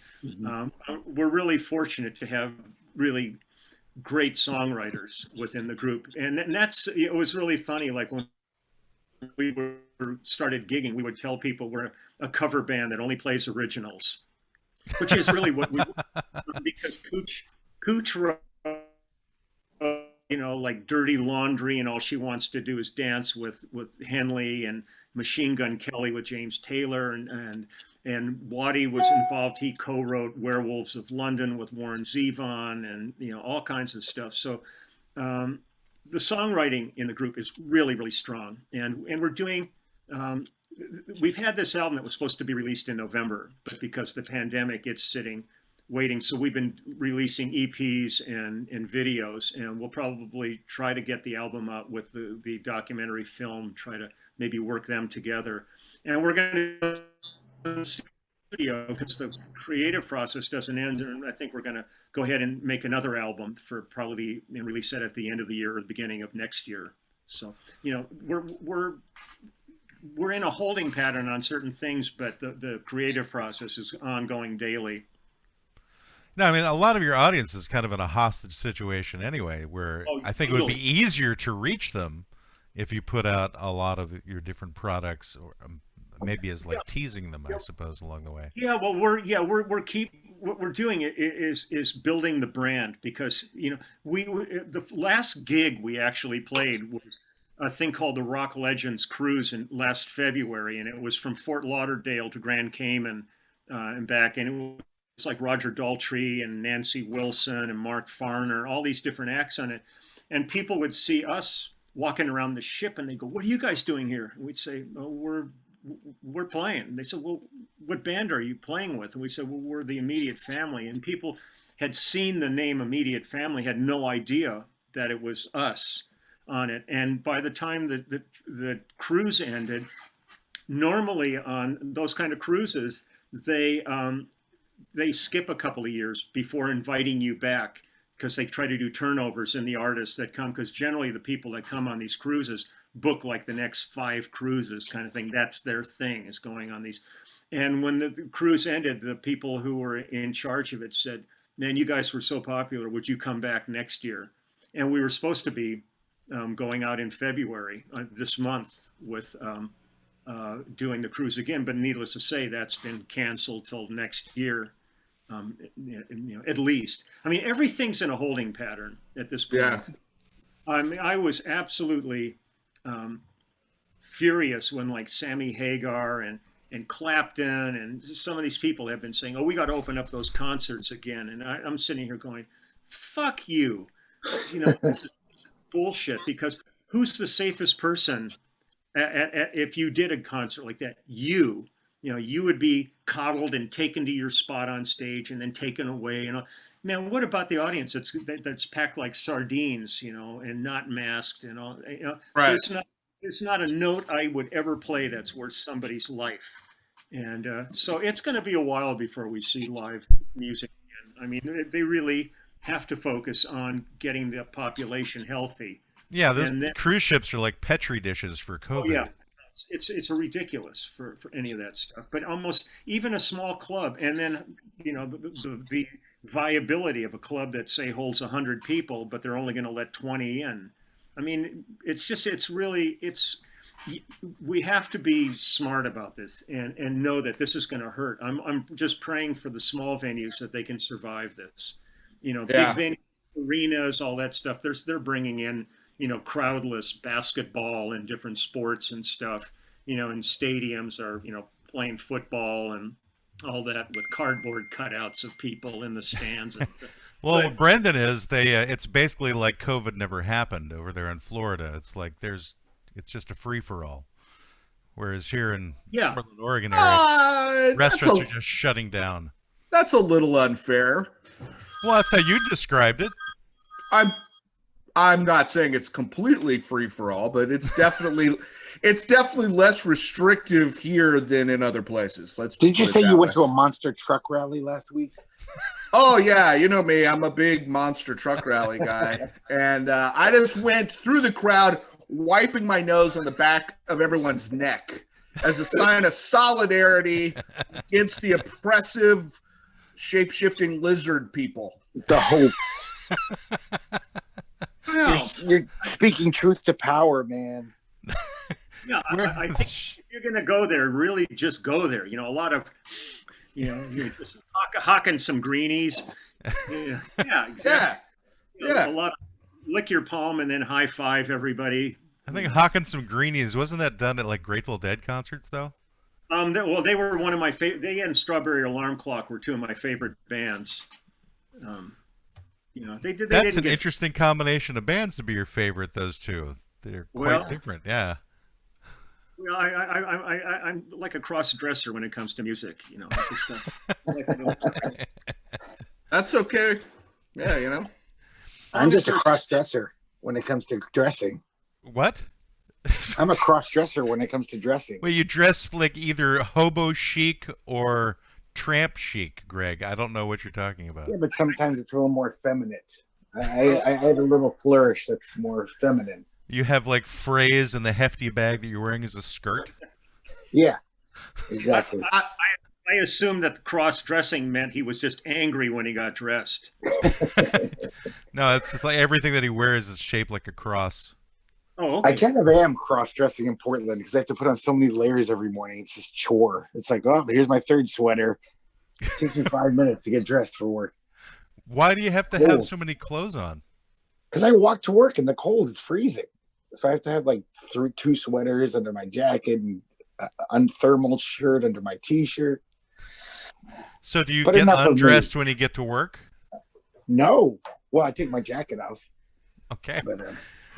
we're really fortunate to have really great songwriters within the group. And it was really funny, like when we started gigging, we would tell people we're a cover band that only plays originals, which is really what we because Cooch wrote, like Dirty Laundry, and all she wants to do is dance with Henley, and Machine Gun Kelly with James Taylor, and Waddy was involved. He co-wrote Werewolves of London with Warren Zevon, and all kinds of stuff. So the songwriting in the group is really, really strong, and we're doing. We've had this album that was supposed to be released in November, but because of the pandemic, it's sitting waiting. So we've been releasing EPs and videos, and we'll probably try to get the album out with the documentary film, try to maybe work them together. And we're going to studio, because the creative process doesn't end, and I think we're going to go ahead and make another album for probably and release that at the end of the year or the beginning of next year. So we're in a holding pattern on certain things, but the creative process is ongoing daily. No, I mean, a lot of your audience is kind of in a hostage situation anyway, where I think it would be easier to reach them if you put out a lot of your different products, or maybe as like teasing them, I suppose, along the way. Yeah, well, what we're doing is building the brand, because the last gig we actually played was a thing called the Rock Legends Cruise in last February, and it was from Fort Lauderdale to Grand Cayman and back, and it was like Roger Daltrey and Nancy Wilson and Mark Farner, all these different acts on it, and people would see us walking around the ship, and they go, "What are you guys doing here?" And we'd say, "Oh, we're playing." And they said, "Well, what band are you playing with?" And we said, "Well, we're the Immediate Family." And people had seen the name Immediate Family, had no idea that it was us on it. And by the time the cruise ended, normally on those kind of cruises, they skip a couple of years before inviting you back, because they try to do turnovers in the artists that come, because generally the people that come on these cruises book like the next 5 cruises kind of thing. That's their thing, is going on these. And when the cruise ended, the people who were in charge of it said, "Man, you guys were so popular. Would you come back next year?" And we were supposed to be going out in February this month with doing the cruise again. But needless to say, that's been canceled till next year. at least. I mean, everything's in a holding pattern at this point. Yeah. I mean, I was absolutely furious when like Sammy Hagar and Clapton and some of these people have been saying, "Oh, we got to open up those concerts again," and I'm sitting here going, "Fuck you," this is bullshit. Because who's the safest person if you did a concert like that? You would be coddled and taken to your spot on stage and then taken away. Man, what about the audience that's packed like sardines, and not masked and all? Right. It's not a note I would ever play that's worth somebody's life. And so it's going to be a while before we see live music again. I mean, they really have to focus on getting the population healthy. Yeah, those cruise ships are like Petri dishes for COVID. Oh, yeah. It's ridiculous for any of that stuff. But almost even a small club, and then the viability of a club that say holds 100 people, but they're only going to let 20 in. I mean, we have to be smart about this and know that this is going to hurt. I'm just praying for the small venues that they can survive this. Big venues, arenas, all that stuff. They're bringing in crowdless basketball and different sports and stuff, and stadiums are, playing football and all that with cardboard cutouts of people in the stands. Well, what Brendan is, it's basically like COVID never happened over there in Florida. It's like it's just a free-for-all. Whereas here in Portland, Oregon area, restaurants are just shutting down. That's a little unfair. Well, that's how you described it. I'm not saying it's completely free for all, but it's definitely less restrictive here than in other places. Did you say you went to a monster truck rally last week? Oh yeah, you know me. I'm a big monster truck rally guy, and I just went through the crowd, wiping my nose on the back of everyone's neck as a sign of solidarity against the oppressive, shape-shifting lizard people. The hoax. You're speaking truth to power, man. Yeah, I think if you're going to go there, really just go there. A lot of, you're just hawking some greenies. Yeah, exactly. Yeah. A lot of lick your palm and then high five everybody. I think hawking some greenies, wasn't that done at like Grateful Dead concerts though? They were one of my favorite. They and Strawberry Alarm Clock were two of my favorite bands. That's an interesting combination of bands to be your favorite. Those two, they're quite different. Yeah. Well, I'm like a cross-dresser when it comes to music. That's okay. Yeah, I'm just a cross-dresser when it comes to dressing. What? I'm a cross-dresser when it comes to dressing. Well, you dress like either hobo chic or tramp chic, Greg. I don't know what you're talking about. Yeah, but sometimes it's a little more feminine. I have a little flourish that's more feminine. You have like phrase and the hefty bag that you're wearing is a skirt? Yeah, exactly. I assumed that the cross-dressing meant he was just angry when he got dressed. No, it's just like everything that he wears is shaped like a cross. Oh, okay. I kind of am cross-dressing in Portland because I have to put on so many layers every morning. It's this chore. It's like, oh, here's my third sweater. It takes me 5 minutes to get dressed for work. Why do you have to have so many clothes on? Because I walk to work in the cold. It's freezing. So I have to have like two sweaters under my jacket and an unthermal shirt under my T-shirt. So do you get undressed when you get to work? No. Well, I take my jacket off. Okay. But,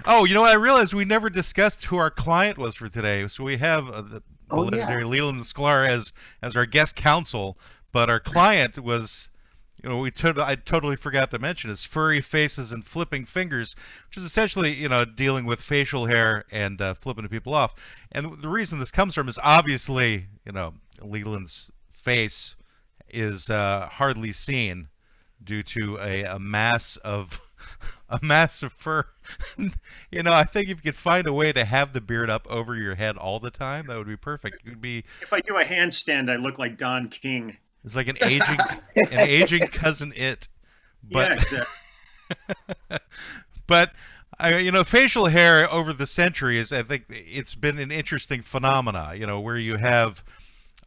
oh, I realized we never discussed who our client was for today. So we have the legendary Leland Sklar as our guest counsel, but our client was, I totally forgot to mention, is Furry Faces and Flipping Fingers, which is essentially, dealing with facial hair and flipping people off. And the reason this comes from is obviously, Leland's face is hardly seen due to a mass of fur. I think if you could find a way to have the beard up over your head all the time, that would be perfect. You'd be. If I do a handstand, I look like Don King. It's like an aging cousin It. But, yeah, exactly. But facial hair over the centuries, I think it's been an interesting phenomena. Where you have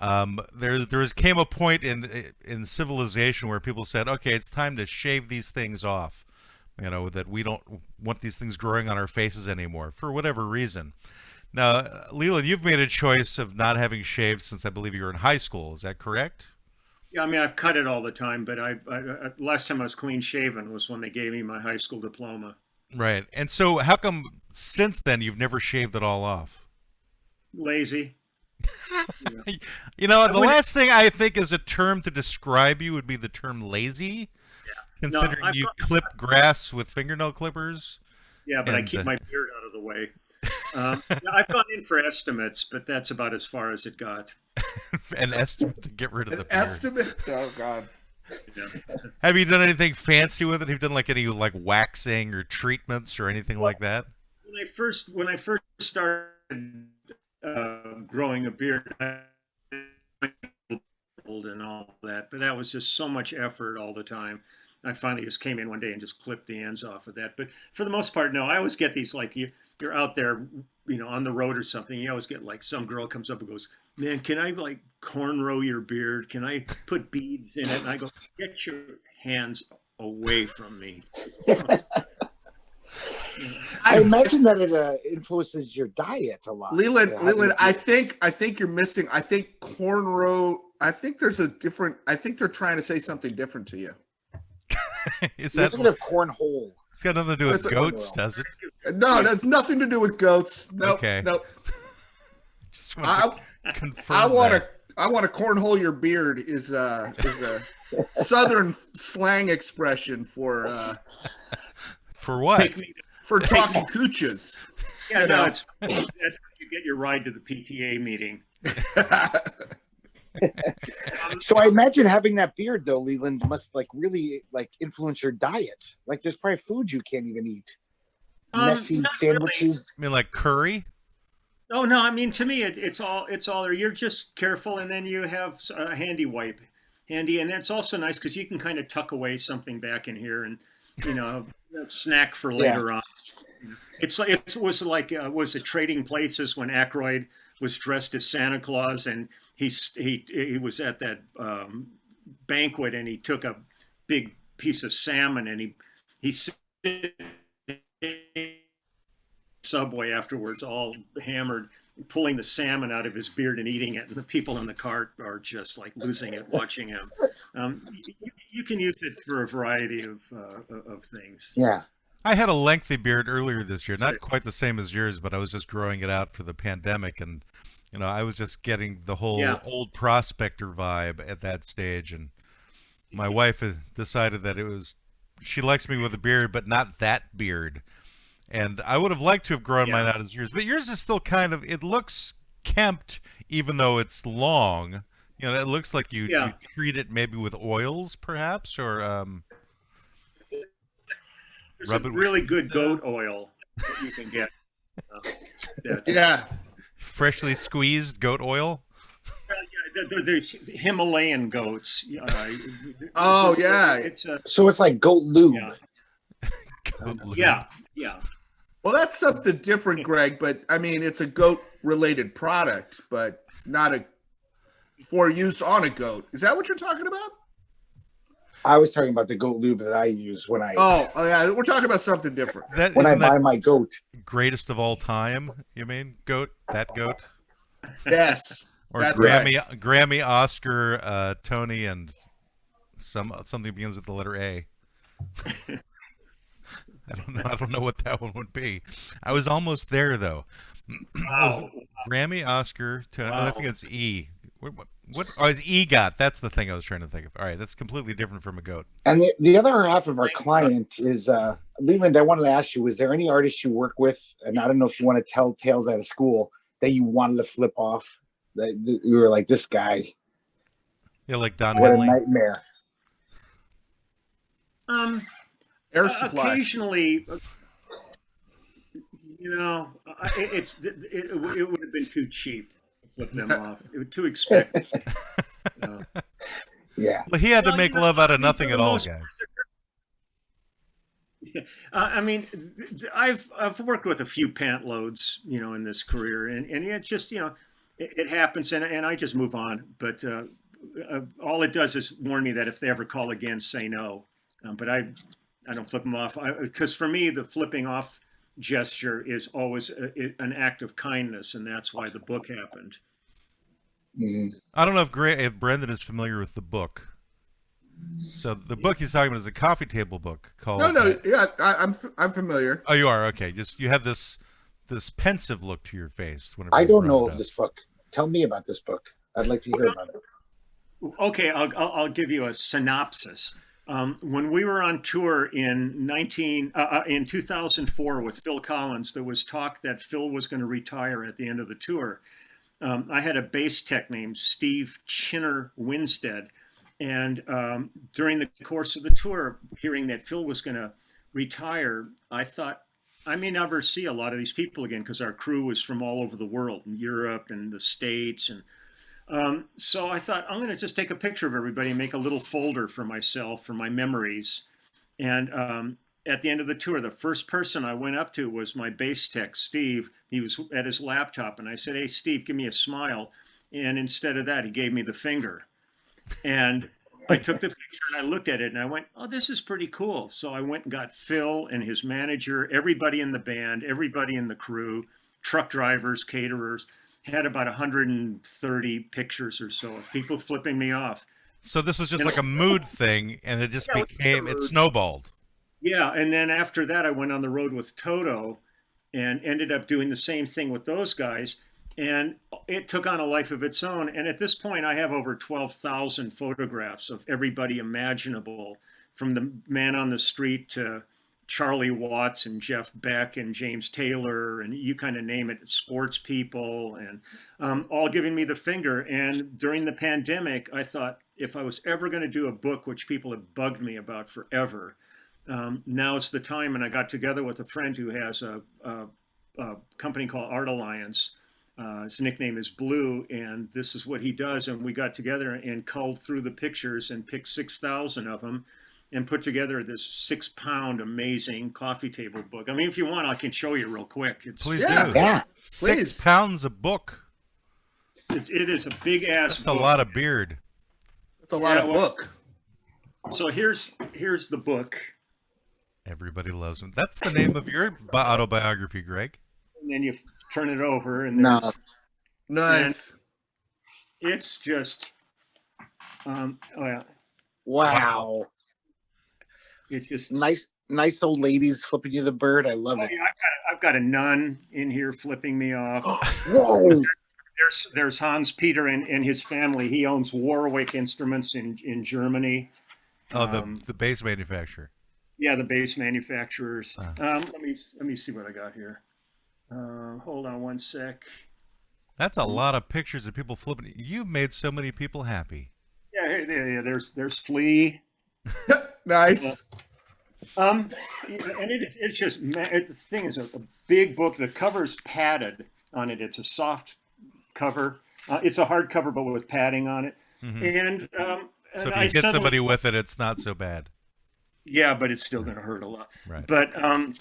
There came a point in civilization where people said, okay, it's time to shave these things off. That we don't want these things growing on our faces anymore for whatever reason. Now, Leland, you've made a choice of not having shaved since I believe you were in high school. Is that correct? Yeah, I mean, I've cut it all the time, but last time I was clean shaven was when they gave me my high school diploma. Right. And so how come since then you've never shaved it all off? Lazy. The last thing I think is a term to describe you would be the term lazy, considering you clip grass with fingernail clippers. Yeah, but I keep my beard out of the way. I've gone in for estimates, but that's about as far as it got. An estimate to get rid of the beard. Estimate? Oh, God. Yeah. Have you done anything fancy with it? Have you done any waxing or treatments or anything like that? When I first started growing a beard, and all that, but that was just so much effort all the time. I finally just came in one day and just clipped the ends off of that. But for the most part, no. I always get these you're out there, on the road or something. You always get some girl comes up and goes, "Man, can I cornrow your beard? Can I put beads in it?" And I go, "Get your hands away from me." I imagine that it influences your diet a lot. Leland, I think you're missing. I think cornrow. I think there's a different. I think they're trying to say something different to you. Is You're that thinking of cornhole? It's got nothing to do with goats, does it? No, it has nothing to do with goats. Nope. Okay. Nope. Just want to confirm I want to cornhole your beard is a southern slang expression for what? For talking cooches. Yeah, no, that's when you get your ride to the PTA meeting. So I imagine having that beard though, Leland, must really influence your diet. There's probably food you can't even eat. Messy sandwiches. Really. I mean, curry? Oh no, I mean to me it's all you're just careful, and then you have a handy wipe handy, and it's also nice because you can kind of tuck away something back in here and a snack for later on. It was it Trading Places when Aykroyd was dressed as Santa Claus and he was at that banquet and he took a big piece of salmon and he Subway afterwards, all hammered, pulling the salmon out of his beard and eating it, and the people in the cart are just losing it watching him. You can use it for a variety of things. Yeah. I had a lengthy beard earlier this year, not quite the same as yours, but I was just growing it out for the pandemic, and I was just getting the whole old prospector vibe at that stage, and my wife has decided that she likes me with a beard, but not that beard. And I would have liked to have grown mine out as yours, but yours is still it looks kempt, even though it's long. It looks like you treat it maybe with oils, perhaps, or There's a really good goat oil that you can get. Freshly squeezed goat oil. There's Himalayan goats. So it's like goat lube. Goat lube. Yeah. Well, that's something different, Greg. But I mean, it's a goat-related product, but not for use on a goat. Is that what you're talking about? I was talking about the goat lube that I use when I. Oh yeah, we're talking about something different. When I buy my goat. Greatest of all time, you mean? Goat? That goat? Yes. Or Grammy, Oscar, Tony, and something begins with the letter A. I don't know what that one would be. I was almost there though. Grammy, Oscar, Tony. I think it's E. What? Oh, it's EGOT. That's the thing I was trying to think of. All right, that's completely different from a goat. And the other half of our client is Leland. I wanted to ask you: was there any artist you work with, and I don't know if you want to tell tales out of school that you wanted to flip off? That you were like, this guy. Yeah, like Don What Henley. a nightmare. Air Supply. Occasionally, it would have been too cheap to flip them off. It was too expensive. Yeah. Well, he had to make love out of nothing at all, guys. I mean, I've worked with a few pant loads, in this career, and it's just, it happens, and I just move on. But all it does is warn me that if they ever call again, say no. But I don't flip them off, because for me, the flipping off gesture is always an act of kindness, and that's why the book happened. Mhm. I don't know if Brendan is familiar with the book. So the book he's talking about is a coffee table book called. No, yeah, I'm familiar. Oh, you are, okay. Just you have this pensive look to your face whenever I you don't brought know it of up. this book. Tell me about this book. I'd like to hear about it. Okay, I'll give you a synopsis. When we were on tour in 2004 with Phil Collins, there was talk that Phil was going to retire at the end of the tour. I had a bass tech named Steve Chinner Winstead, and during the course of the tour, hearing that Phil was going to retire, I thought I may never see a lot of these people again, because our crew was from all over the world, in Europe and the States, and so I thought, I'm going to just take a picture of everybody and make a little folder for myself, for my memories. And at the end of the tour, the first person I went up to was my bass tech, Steve. He was at his laptop, and I said, "Hey, Steve, give me a smile." And instead of that, he gave me the finger. And I took the picture and I looked at it and I went, "Oh, this is pretty cool." So I went and got Phil and his manager, everybody in the band, everybody in the crew, truck drivers, caterers, had about 130 pictures or so of people flipping me off. So this was just And like a mood thing, and it just Yeah, it was just a became, it mood. snowballed. Yeah, and then after that, I went on the road with Toto and ended up doing the same thing with those guys. And it took on a life of its own. And at this point, I have over 12,000 photographs of everybody imaginable, from the man on the street to Charlie Watts and Jeff Beck and James Taylor, and you kind of name it, sports people, and all giving me the finger. And during the pandemic, I thought, if I was ever going to do a book, which people have bugged me about forever, now's the time. And I got together with a friend who has a company called Art Alliance. His nickname is Blue, and this is what he does. And we got together and culled through the pictures and picked 6,000 of them and put together this 6-pound amazing coffee table book. I mean, if you want, I can show you real quick. Please Yeah. do. Yeah. 6 pounds a book. It is a big ass That's book. a lot of beard. That's a lot Yeah, of well- book. So here's the book, Everybody loves him. That's the name of your autobiography, Greg. and then you turn it over, and No. there's Nice. it's just oh yeah, Wow. it's just Nice old ladies flipping you the bird. I love oh, it. yeah, I've got a nun in here flipping me off. Whoa. There's Hans Peter and his family. He owns Warwick Instruments in Germany. Oh, the bass manufacturer. Yeah, the bass manufacturers. Uh. Let me see what I got here. Hold on one sec. That's a lot of pictures of people flipping. You've made so many people happy. Yeah, yeah. There's Flea. Nice. And it's just the thing is a big book. The cover's padded on it. It's a soft cover. It's a hardcover, but with padding on it. Mhm. And So if you I hit suddenly- somebody with it, it's not so bad. Yeah, but it's still going to hurt a lot. Right. But and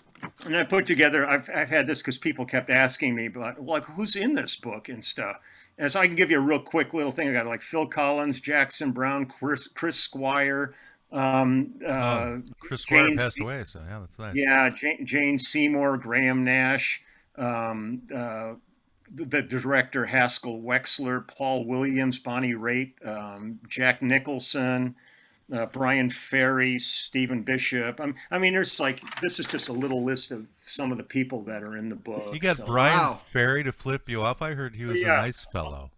I put together. I've had this because people kept asking me about, like, who's in this book and stuff. And so I can give you a real quick little thing. I got like Phil Collins, Jackson Brown, Chris Squire. Chris Squire James- passed away, so yeah, that's nice. Yeah, Jane Seymour, Graham Nash, the director Haskell Wexler, Paul Williams, Bonnie Raitt, Jack Nicholson, Brian Ferry, Stephen Bishop. I mean, there's like, this is just a little list of some of the people that are in the book. You got so- Brian Wow. Ferry to flip you off. I heard he was Yeah. a nice fellow.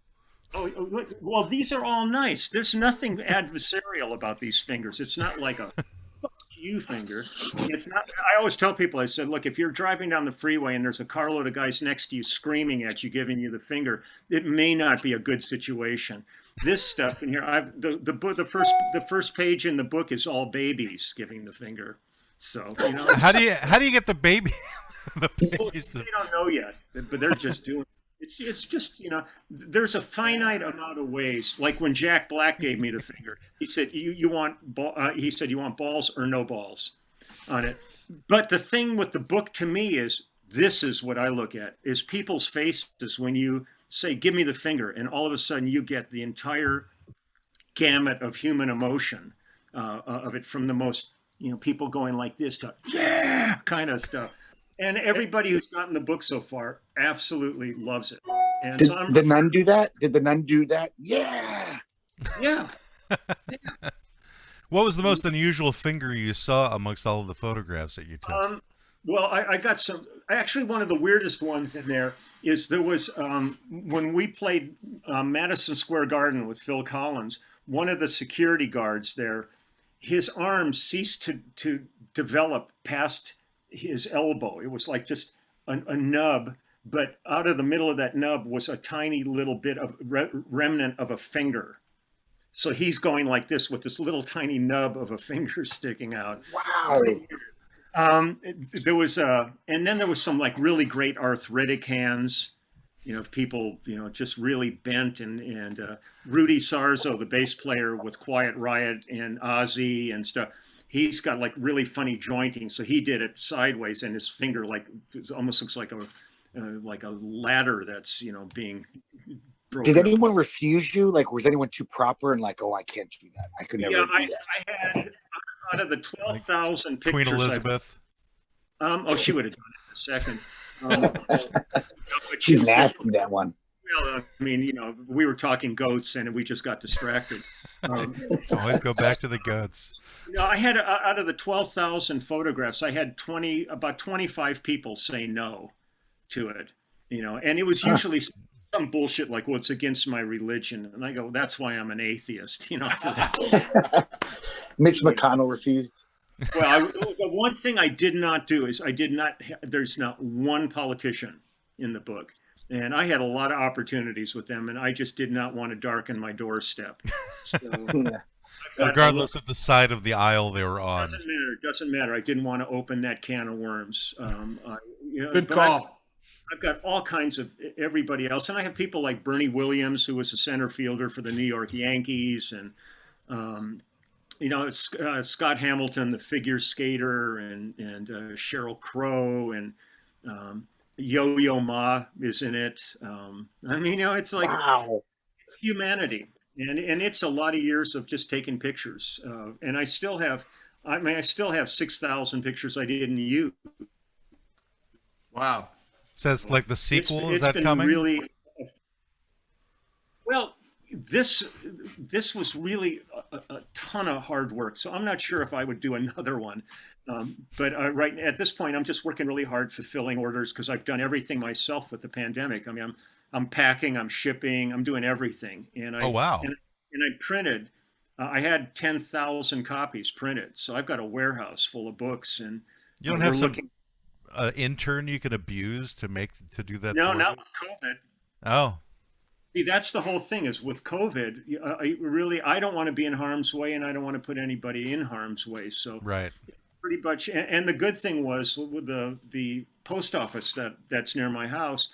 Oh, well, these are all nice. There's nothing adversarial about these fingers. It's not like a fuck you finger. It's not. I always tell people, I said, look, if you're driving down the freeway and there's a carload of guys next to you screaming at you, giving you the finger, it may not be a good situation. This stuff in here, the first page in the book is all babies giving the finger. So you know, How do you get the baby? the Well, babies to, they don't know yet, but they're just doing. It's just, you know, there's a finite amount of ways. Like when Jack Black gave me the finger, he said you want he said you want balls or no balls on it. But the thing with the book to me is, this is what I look at, is people's faces when you say, "Give me the finger," and all of a sudden you get the entire gamut of human emotion of it, from the most, people going like this to yeah kind of stuff. And everybody who's gotten the book so far absolutely loves it. And Did so the nun do that? Did the nun do that? Yeah. yeah. What was the most unusual finger you saw amongst all of the photographs that you took? Well, I got some. Actually, one of the weirdest ones in there is there was when we played Madison Square Garden with Phil Collins. One of the security guards there, his arm ceased to develop past his elbow. It was like just a nub, but out of the middle of that nub was a tiny little bit of remnant of a finger. So he's going like this with this little tiny nub of a finger sticking out. Wow. There was and then there was some like really great arthritic hands, people, just really bent, and Rudy Sarzo, the bass player with Quiet Riot and Ozzy and stuff. He's got like really funny jointing, so he did it sideways, and his finger like it almost looks like a ladder that's being broken. Did anyone refuse you? Like, was anyone too proper and like, oh, I can't do that. I could never. Yeah, do that. I had out of the 12,000 pictures. Queen Elizabeth. She would have done it in a second. She's nasty, that one. Well, I mean, we were talking goats, and we just got distracted. Always go back to the goats. I had out of the 12,000 photographs, I had about 25 people say no to it. And it was usually some bullshit like, "Well, it's against my religion," and I go, "That's why I'm an atheist." Mitch McConnell refused. Well, the one thing I did not do is there's not one politician in the book. And I had a lot of opportunities with them, and I just did not want to darken my doorstep. So, regardless of the side of the aisle they were on. Doesn't matter. I didn't want to open that can of worms. Good call. I've got all kinds of everybody else. And I have people like Bernie Williams, who was a center fielder for the New York Yankees, and Scott Hamilton, the figure skater, and Sheryl Crow, and Yo-Yo Ma is in it. It's like humanity, and it's a lot of years of just taking pictures. And I still have 6,000 pictures I didn't use. Wow. So it's like the sequel, is it's that been coming? Really, well, this was really a ton of hard work. So I'm not sure if I would do another one. But right at this point, I'm just working really hard fulfilling orders because I've done everything myself with the pandemic. I mean, I'm packing, I'm shipping, I'm doing everything. And oh, wow. And I printed. I had 10,000 copies printed, so I've got a warehouse full of books. And you don't have some intern you can abuse to do that? No, not with COVID. Oh. See, that's the whole thing is with COVID, I don't want to be in harm's way, and I don't want to put anybody in harm's way. So right. Pretty much. And the good thing was with the post office that's near my house,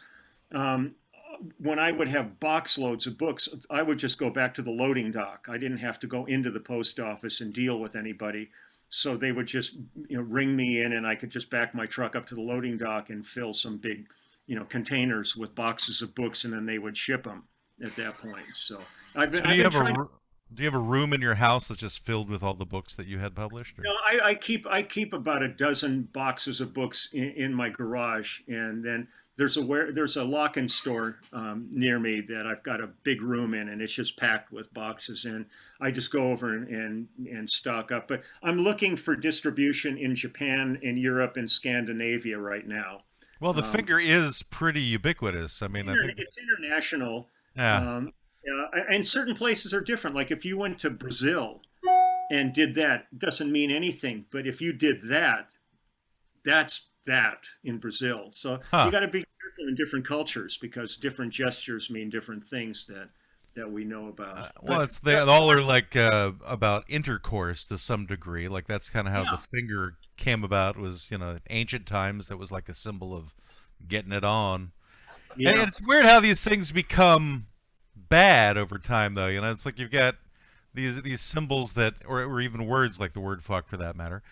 when I would have box loads of books, I would just go back to the loading dock. I didn't have to go into the post office and deal with anybody. So they would just ring me in, and I could just back my truck up to the loading dock and fill some big containers with boxes of books, and then they would ship them at that point. So do you have a room in your house that's just filled with all the books that you had published? Or? No, I keep about a dozen boxes of books in my garage, and then there's a lock-in store near me that I've got a big room in, and it's just packed with boxes. And I just go over and stock up. But I'm looking for distribution in Japan, and Europe, and Scandinavia right now. Well, the finger is pretty ubiquitous. I mean, I think it's international. Yeah. And certain places are different. Like if you went to Brazil and did that, it doesn't mean anything. But if you did that, that's that in Brazil. So you got to be careful in different cultures because different gestures mean different things that we know about. Well, they all are like about intercourse to some degree. Like that's kind of how the finger came about. Was ancient times that was like a symbol of getting it on. Yeah. And it's weird how these things become bad over time, though. It's like you've got these symbols that, or even words like the word "fuck" for that matter.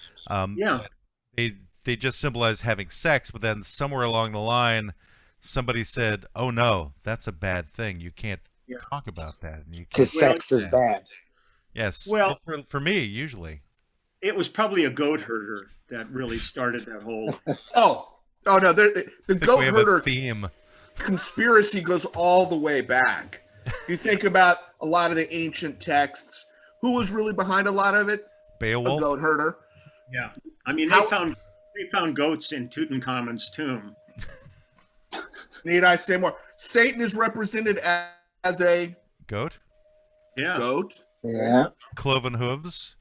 They just symbolize having sex, but then somewhere along the line, somebody said, "Oh no, that's a bad thing. You can't Yeah. talk about that." And you can't. Because Well, sex is bad. Yes. Well- for me, usually. It was probably a goat herder that really started that whole. Oh no, the We goat have herder a theme. conspiracy goes all the way back. If you think about a lot of the ancient texts, who was really behind a lot of it? A Beowulf. goat herder. Yeah, I mean How- they found goats in Tutankhamun's tomb. Need I say more? Satan is represented as a Goat. Yeah, goat. Yeah, Cloven hooves.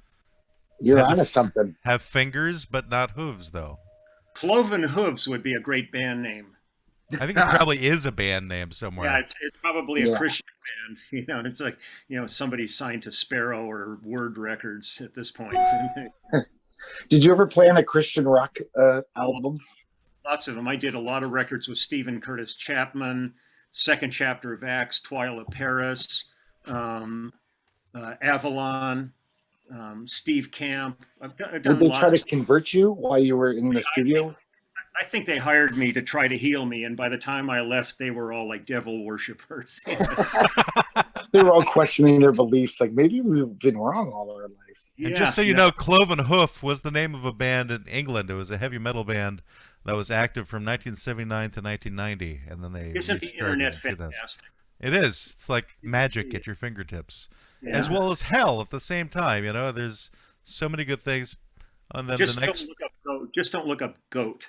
you're Has a- onto something. Have fingers, but not hooves, though. Cloven Hooves would be a great band name. I think it probably is a band name somewhere. Yeah, it's probably a Yeah. Christian band. It's like somebody signed to Sparrow or Word Records at this point. Did you ever play on a Christian rock album? Lots of them. I did a lot of records with Stephen Curtis Chapman, Second Chapter of Acts, Twyla Paris, Avalon, Steve Camp. I've done Did they try lots. to convert you while you were in the studio? I think they hired me to try to heal me, and by the time I left, they were all like devil worshippers. They were all questioning their beliefs. Like, maybe we've been wrong all our lives. And just so you know, Cloven Hoof was the name of a band in England. It was a heavy metal band that was active from 1979 to 1990, and then they Isn't the restarted internet in 2000. fantastic? It is. It's like magic at your fingertips, Yeah. as well as hell at the same time. There's so many good things. And then Just the next, don't look up goat. Just don't look up goat.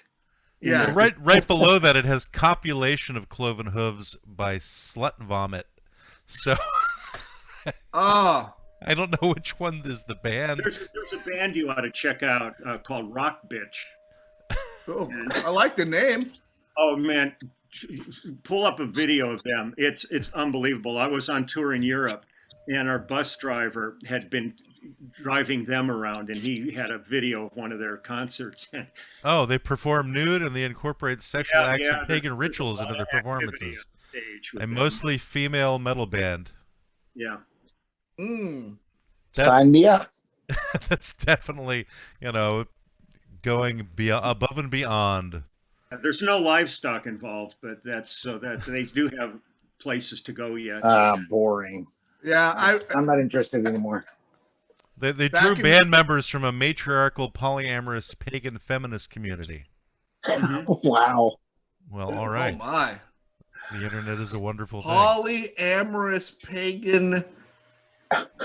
Yeah. right below that, it has copulation of cloven hooves by Slut Vomit. So Ah, I don't know which one is the band. There's a band you ought to check out called Rock Bitch. oh, I like the name. Oh man, pull up a video of them. It's unbelievable. I was on tour in Europe, and our bus driver had been driving them around, and he had a video of one of their concerts. Oh, they perform nude and they incorporate sexual acts and there's pagan a rituals lot into their of activity performances. on stage with A them. mostly female metal band. Yeah. Mm. That's- Sign me up. That's definitely, going above and beyond. There's no livestock involved, but that's so that they do have places to go yet. Boring. Yeah, I'm not interested anymore. They Back drew in- band members from a matriarchal, polyamorous, pagan feminist community. Wow. Well, all Oh right. my. The internet is a wonderful thing. Polyamorous, pagan,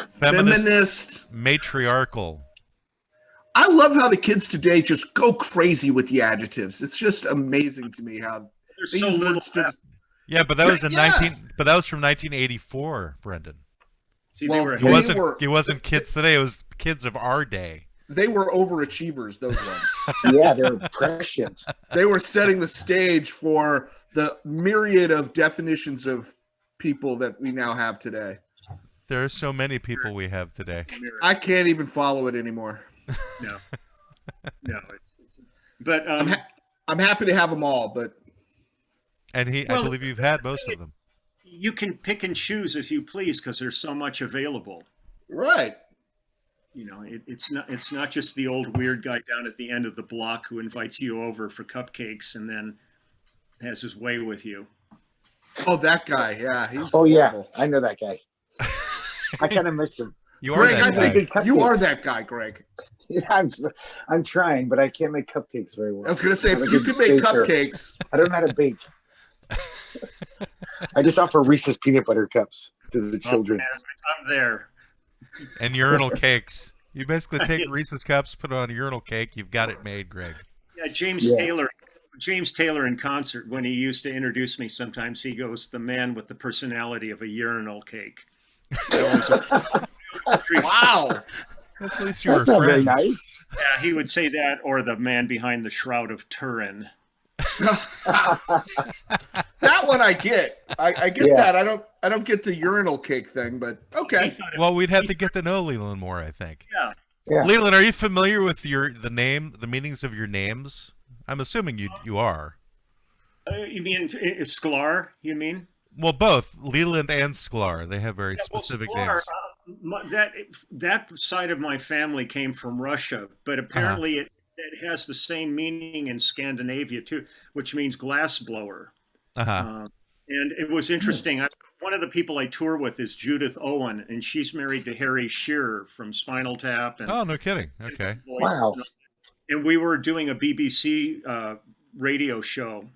Feminist, feminist. matriarchal. I love how the kids today just go crazy with the adjectives. It's just amazing to me how There's they so use little words to- left. Yeah, but that was in Yeah. 19. But that was from 1984, Brendan. See, Well, they were It They wasn't. were- It wasn't kids today. It was kids of our day. They were overachievers, those ones. Yeah, they're prescient. They were setting the stage for the myriad of definitions of people that we now have today. There are so many people we have today. I can't even follow it anymore. No, it's but I'm happy to have them all, but And I Well, believe you've had most of them. you can pick and choose as you please because there's so much available. right. It's not just the old weird guy down at the end of the block who invites you over for cupcakes and then has his way with you. Oh, that guy. Yeah. He's Oh yeah, horrible. I know that guy. I kind of miss him. You are Greg, I that guy. think you are that guy, Greg. Yeah, I'm trying, but I can't make cupcakes very well. I was going to say, if I'm a you good could make baker. cupcakes, I don't know how to bake. I just offer Reese's peanut butter cups to the children. Oh, man, I'm there. And urinal cakes. You basically take Reese's cups, put it on a urinal cake. You've got it made, Greg. Yeah, James Taylor in concert, when he used to introduce me, sometimes he goes, "The man with the personality of a urinal cake." wow. At least you were That's not very friends. nice. Yeah, he would say that, or the man behind the shroud of Turin. That one I get. I get Yeah. that. I don't get the urinal cake thing, but He okay. thought it- Well, we'd have to get to know Leland more, I think. yeah. Yeah. Leland, are you familiar with the meanings of your names? I'm assuming you are. You mean Sklar? You mean? Well, both Leland and Sklar. They have very Yeah, well, specific Sklar, names. that side of my family came from Russia, but apparently it has the same meaning in Scandinavia too, which means glass blower. Uh-huh. And it was interesting. One of the people I tour with is Judith Owen, and she's married to Harry Shearer from Spinal Tap and Oh, no kidding. Okay. Voice. Wow. And we were doing a BBC radio show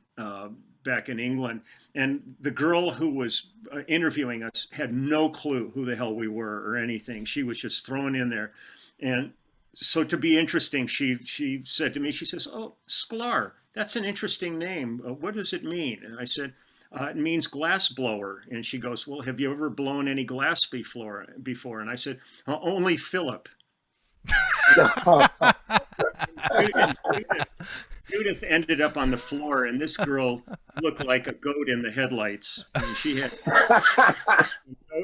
back in England, and the girl who was interviewing us had no clue who the hell we were or anything. She was just thrown in there, and so to be interesting, she said to me, she says, "Oh, Sklar, that's an interesting name. What does it mean?" And I said, "It means glass blower." And she goes, "Well, have you ever blown any glass before?" And I said, "Only Philip." Judith ended up on the floor, and this girl looked like a goat in the headlights. I mean, she had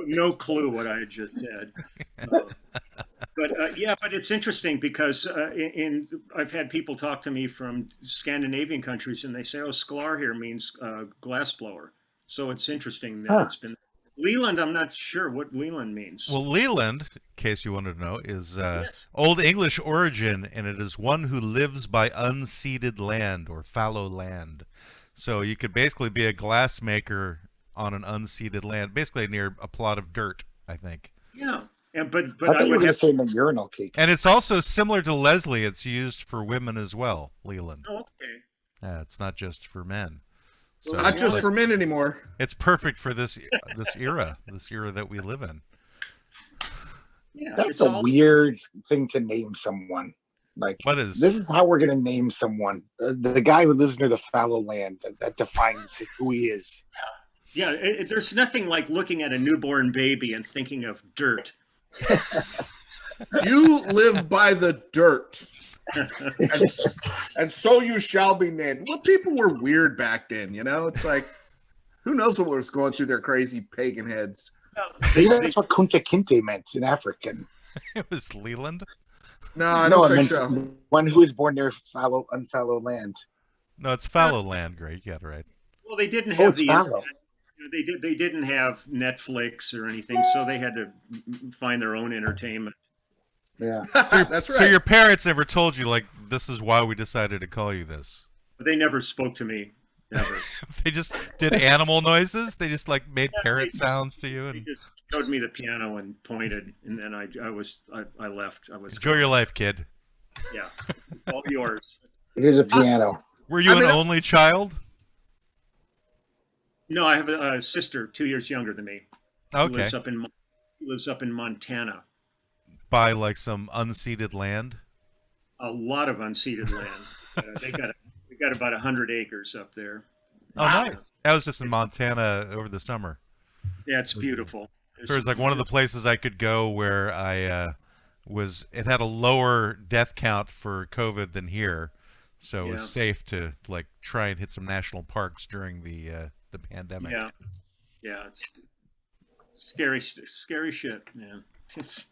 no clue what I had just said. But it's interesting because I've had people talk to me from Scandinavian countries, and they say, "Oh, Sklar here means glass blower." So it's interesting that it's been Leland. I'm not sure what Leland means. Well, Leland, in case you wanted to know, is Old English origin, and it is one who lives by unseeded land or fallow land. So you could basically be a glass maker on an unseeded land, basically near a plot of dirt, I think. Yeah, but I thought you were going to say in the urinal cake. And it's also similar to Leslie. It's used for women as well, Leland. Oh, okay. It's not just for men. So Not just for men anymore. it's perfect for this era that we live in. Yeah, That's it's a all weird thing to name someone. Like, What is? this is how we're going to name someone. The guy who lives near the fallow land, that defines who he is. Yeah, there's nothing like looking at a newborn baby and thinking of dirt. You live by the dirt. and so you shall be named. Well, people were weird back then, you know? It's like, who knows what was going through their crazy pagan heads? Maybe that's what Kunta Kinte meant in African. It was Leland? No, I No, don't it think meant so. one who is born near unfallow land. No, it's fallow land, Greg. You got it right. Well, they didn't Oh, have it's the fallow. internet. They didn't have Netflix or anything, so they had to find their own entertainment. Yeah. That's right. So your parents never told you, like, this is why we decided to call you this? But they never spoke to me, ever. They just did animal noises? They just, like, made Yeah, parrot they just- sounds to you? They And just showed me the piano and pointed, and then I left. I was enjoy your life, kid. Yeah, all yours. Here's a piano. Were you an only child? No, I have a sister 2 years younger than me. Who Okay. lives up in Montana. By, like, some unceded land? A lot of unceded land. They got about 100 acres up there. Oh, nice. I was just in Montana over the summer. Yeah, it's beautiful. It was like one of the places I could go where I it had a lower death count for COVID than here, so it was safe to like try and hit some national parks during the pandemic. Yeah, it's scary shit, man. It's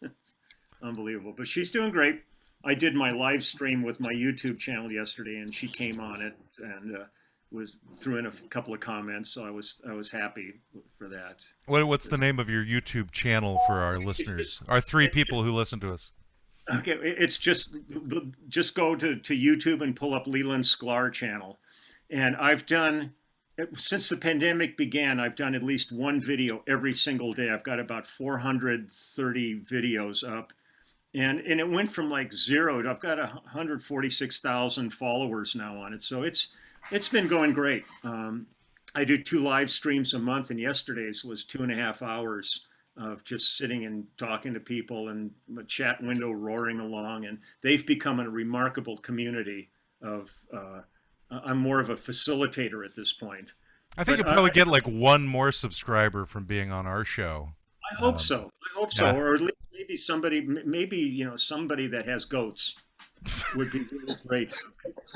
unbelievable. But she's doing great. I did my live stream with my YouTube channel yesterday, and she came on it and threw in a couple of comments. So I was happy for that. What's the name of your YouTube channel for our listeners? Our three people who listen to us. Okay, it's just go to YouTube and pull up Leland Sklar channel, and I've done. Since the pandemic began, I've done at least one video every single day. I've got about 430 videos up. And it went from like zero to I've got 146,000 followers now on it. So it's been going great. I do 2 live streams a month, and yesterday's was 2.5 hours of just sitting and talking to people and a chat window roaring along. And they've become a remarkable community of I'm more of a facilitator at this point. I think you'll probably get like one more subscriber from being on our show. I hope so. Yeah. Or at least maybe somebody that has goats would be really great.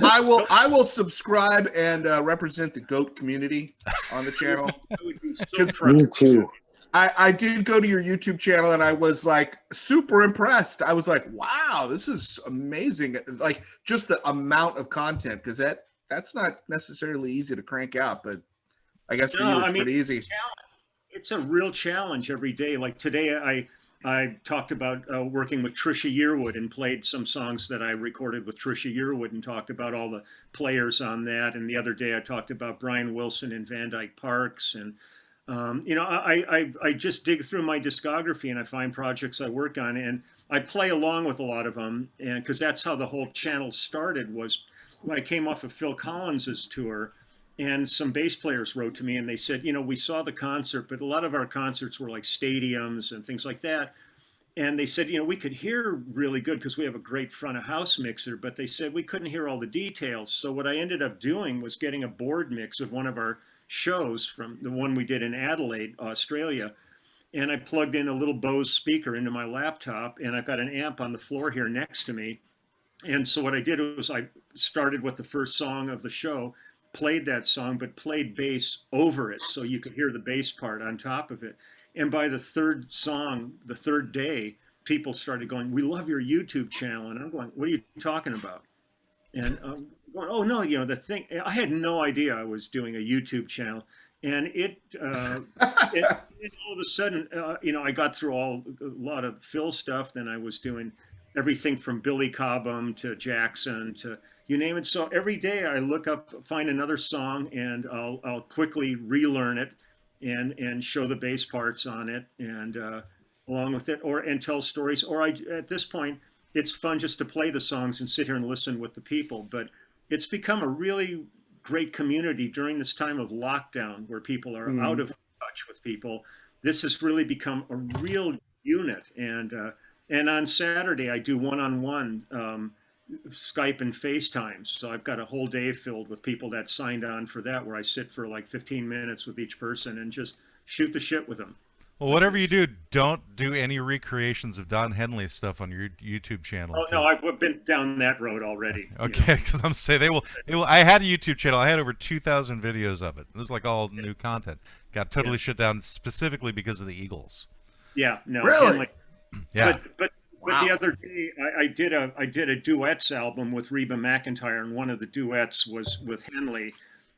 I will subscribe and represent the goat community on the channel. I would be so 'Cause proud. Me too. I did go to your YouTube channel and I was like super impressed. I was like, wow, this is amazing. Like just the amount of content, because that's not necessarily easy to crank out, but I guess for you it's pretty easy. It's a real challenge every day. Like today, I talked about working with Trisha Yearwood and played some songs that I recorded with Trisha Yearwood and talked about all the players on that. And the other day I talked about Brian Wilson and Van Dyke Parks. And, I just dig through my discography and I find projects I work on and I play along with a lot of them. And because that's how the whole channel started was when I came off of Phil Collins's tour. And some bass players wrote to me and they said, we saw the concert, but a lot of our concerts were like stadiums and things like that. And they said, we could hear really good because we have a great front of house mixer, but they said we couldn't hear all the details. So what I ended up doing was getting a board mix of one of our shows from the one we did in Adelaide, Australia. And I plugged in a little Bose speaker into my laptop and I've got an amp on the floor here next to me. And so what I did was I started with the first song of the show, played that song, but played bass over it so you could hear the bass part on top of it. And by the third song, the third day, people started going, "We love your YouTube channel." And I'm going, "What are you talking about?" And going, "Oh no, the thing." I had no idea I was doing a YouTube channel, and it all of a sudden, I got through a lot of Phil stuff. Then I was doing everything from Billy Cobham to Jackson to you name it. So every day I look up, find another song, and I'll quickly relearn it and show the bass parts on it, and along with it, and tell stories. Or at this point, it's fun just to play the songs and sit here and listen with the people. But it's become a really great community during this time of lockdown, where people are out of touch with people. This has really become a real unit, and on Saturday I do one-on-one Skype and FaceTime. So I've got a whole day filled with people that signed on for that, where I sit for like 15 minutes with each person and just shoot the shit with them. Well, whatever you do, don't do any recreations of Don Henley stuff on your YouTube channel. Oh no, I've been down that road already. Okay, because I'm saying they will. I had a YouTube channel. I had over 2,000 videos of it. It was like all new content. Got totally shut down specifically because of the Eagles. Yeah, no, really. Henley. Yeah, but the other day I did a duets album with Reba McEntire, and one of the duets was with Henley,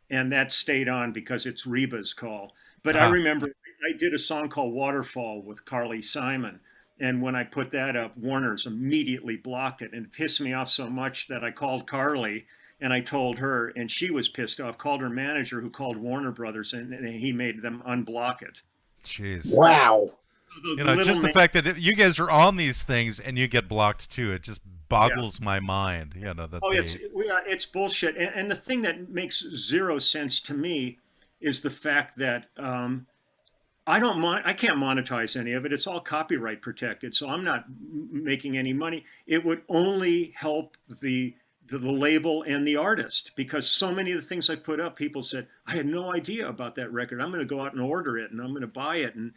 and that stayed on because it's Reba's call. But I remember I did a song called Waterfall with Carly Simon, and when I put that up, Warner's immediately blocked it, and it pissed me off so much that I called Carly and I told her, and she was pissed off. Called her manager, who called Warner Brothers, and he made them unblock it. Jeez. Wow. Just the fact that you guys are on these things and you get blocked too, it just boggles my mind. It's bullshit. And the thing that makes zero sense to me is the fact that I can't monetize any of it. It's all copyright protected, so I'm not making any money. It would only help the label and the artist, because so many of the things I've put up, people said, "I had no idea about that record. I'm going to go out and order it, and I'm going to buy it." And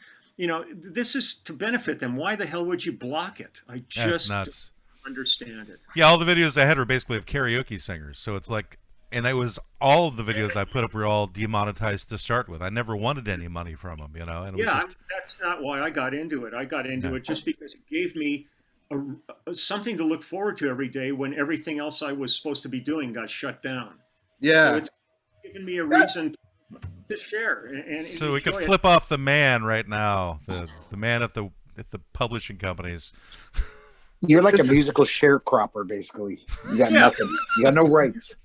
this is to benefit them. Why the hell would you block it? I just don't understand it. Yeah, all the videos I had were basically of karaoke singers. So it's like, and it was all of the videos I put up were all demonetized to start with. I never wanted any money from them, And it was that's not why I got into it. I got into it just because it gave me something to look forward to every day when everything else I was supposed to be doing got shut down. Yeah. So it's given me a reason to share. And so we could flip off the man right now, the man at the publishing companies. You're like a musical sharecropper, basically. You got nothing. You got no rights.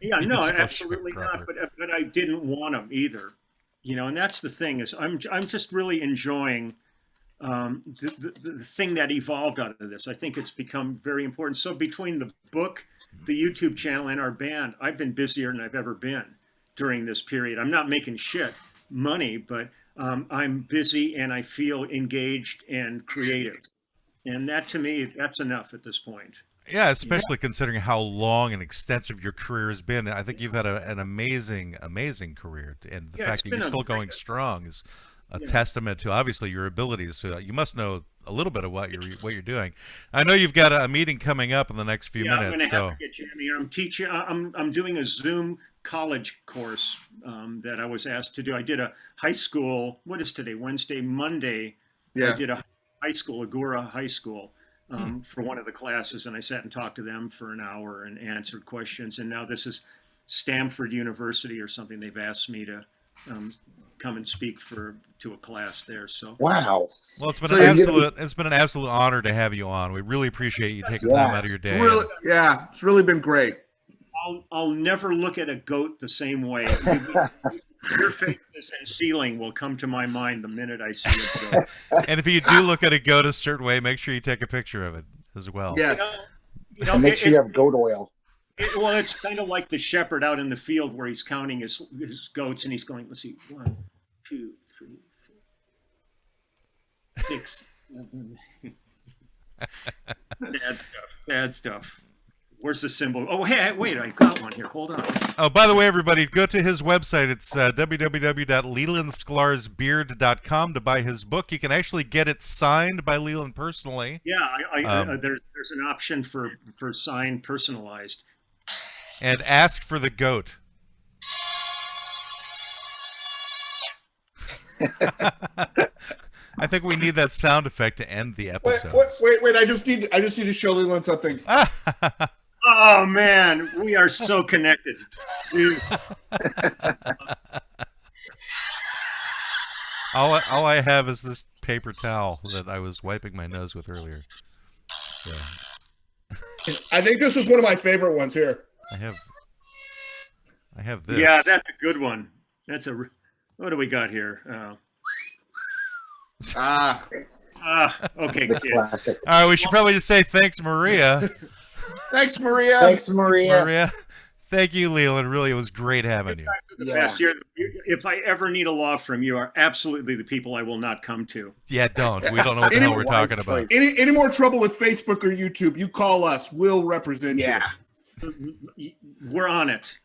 Yeah, no, absolutely not. But I didn't want them either. And that's the thing, is I'm just really enjoying the thing that evolved out of this. I think it's become very important. So between the book, the YouTube channel, and our band, I've been busier than I've ever been during this period. I'm not making shit money, but I'm busy and I feel engaged and creative. And that, to me, that's enough at this point. Yeah, especially considering how long and extensive your career has been. I think you've had an amazing, amazing career, and the fact that you're still going strong is a testament to obviously your abilities. So you must know a little bit of what you're doing. I know you've got a meeting coming up in the next few minutes. I'm going to have to get jammy here. I'm teaching. I'm doing a Zoom college course that I was asked to do. I did a high school. What is today? Wednesday, Monday. Yeah. I did a high school, Agora High School. For one of the classes, and I sat and talked to them for an hour and answered questions. And now this is Stanford University or something. They've asked me to come and speak to a class there. So Wow. Well, it's been So an you're gonna absolute honor to have you on. We really appreciate you taking time out of your day. It's really been great. I'll never look at a goat the same way. Your faithfulness and sealing will come to my mind the minute I see a goat. And if you do look at a goat a certain way, make sure you take a picture of it as well. Yes. And make sure you have goat oil. Well, it's kind of like the shepherd out in the field where he's counting his goats and he's going, let's see, 1, 2, 3, 4, 6, 7. Sad stuff. Where's the symbol? Oh, hey, wait, I got one here. Hold on. Oh, by the way, everybody, go to his website. It's www.lelandsklarsbeard.com to buy his book. You can actually get it signed by Leland personally. Yeah, there's an option for signed, personalized. And ask for the goat. I think we need that sound effect to end the episode. Wait! I just need to show Leland something. Oh man, we are so connected. All I have is this paper towel that I was wiping my nose with earlier. Yeah. I think this is one of my favorite ones here. I have this. Yeah, that's a good one. What do we got here? Okay, kids. Classic. All right, we should probably just say thanks, Maria. Thanks, Maria. Thanks, Maria. Maria. Thank you, Leland. Really, it was great having you. If I ever need a law firm, you are absolutely the people I will not come to. Yeah, don't. We don't know what the hell we're talking about. Any more trouble with Facebook or YouTube, you call us. We'll represent you. We're on it.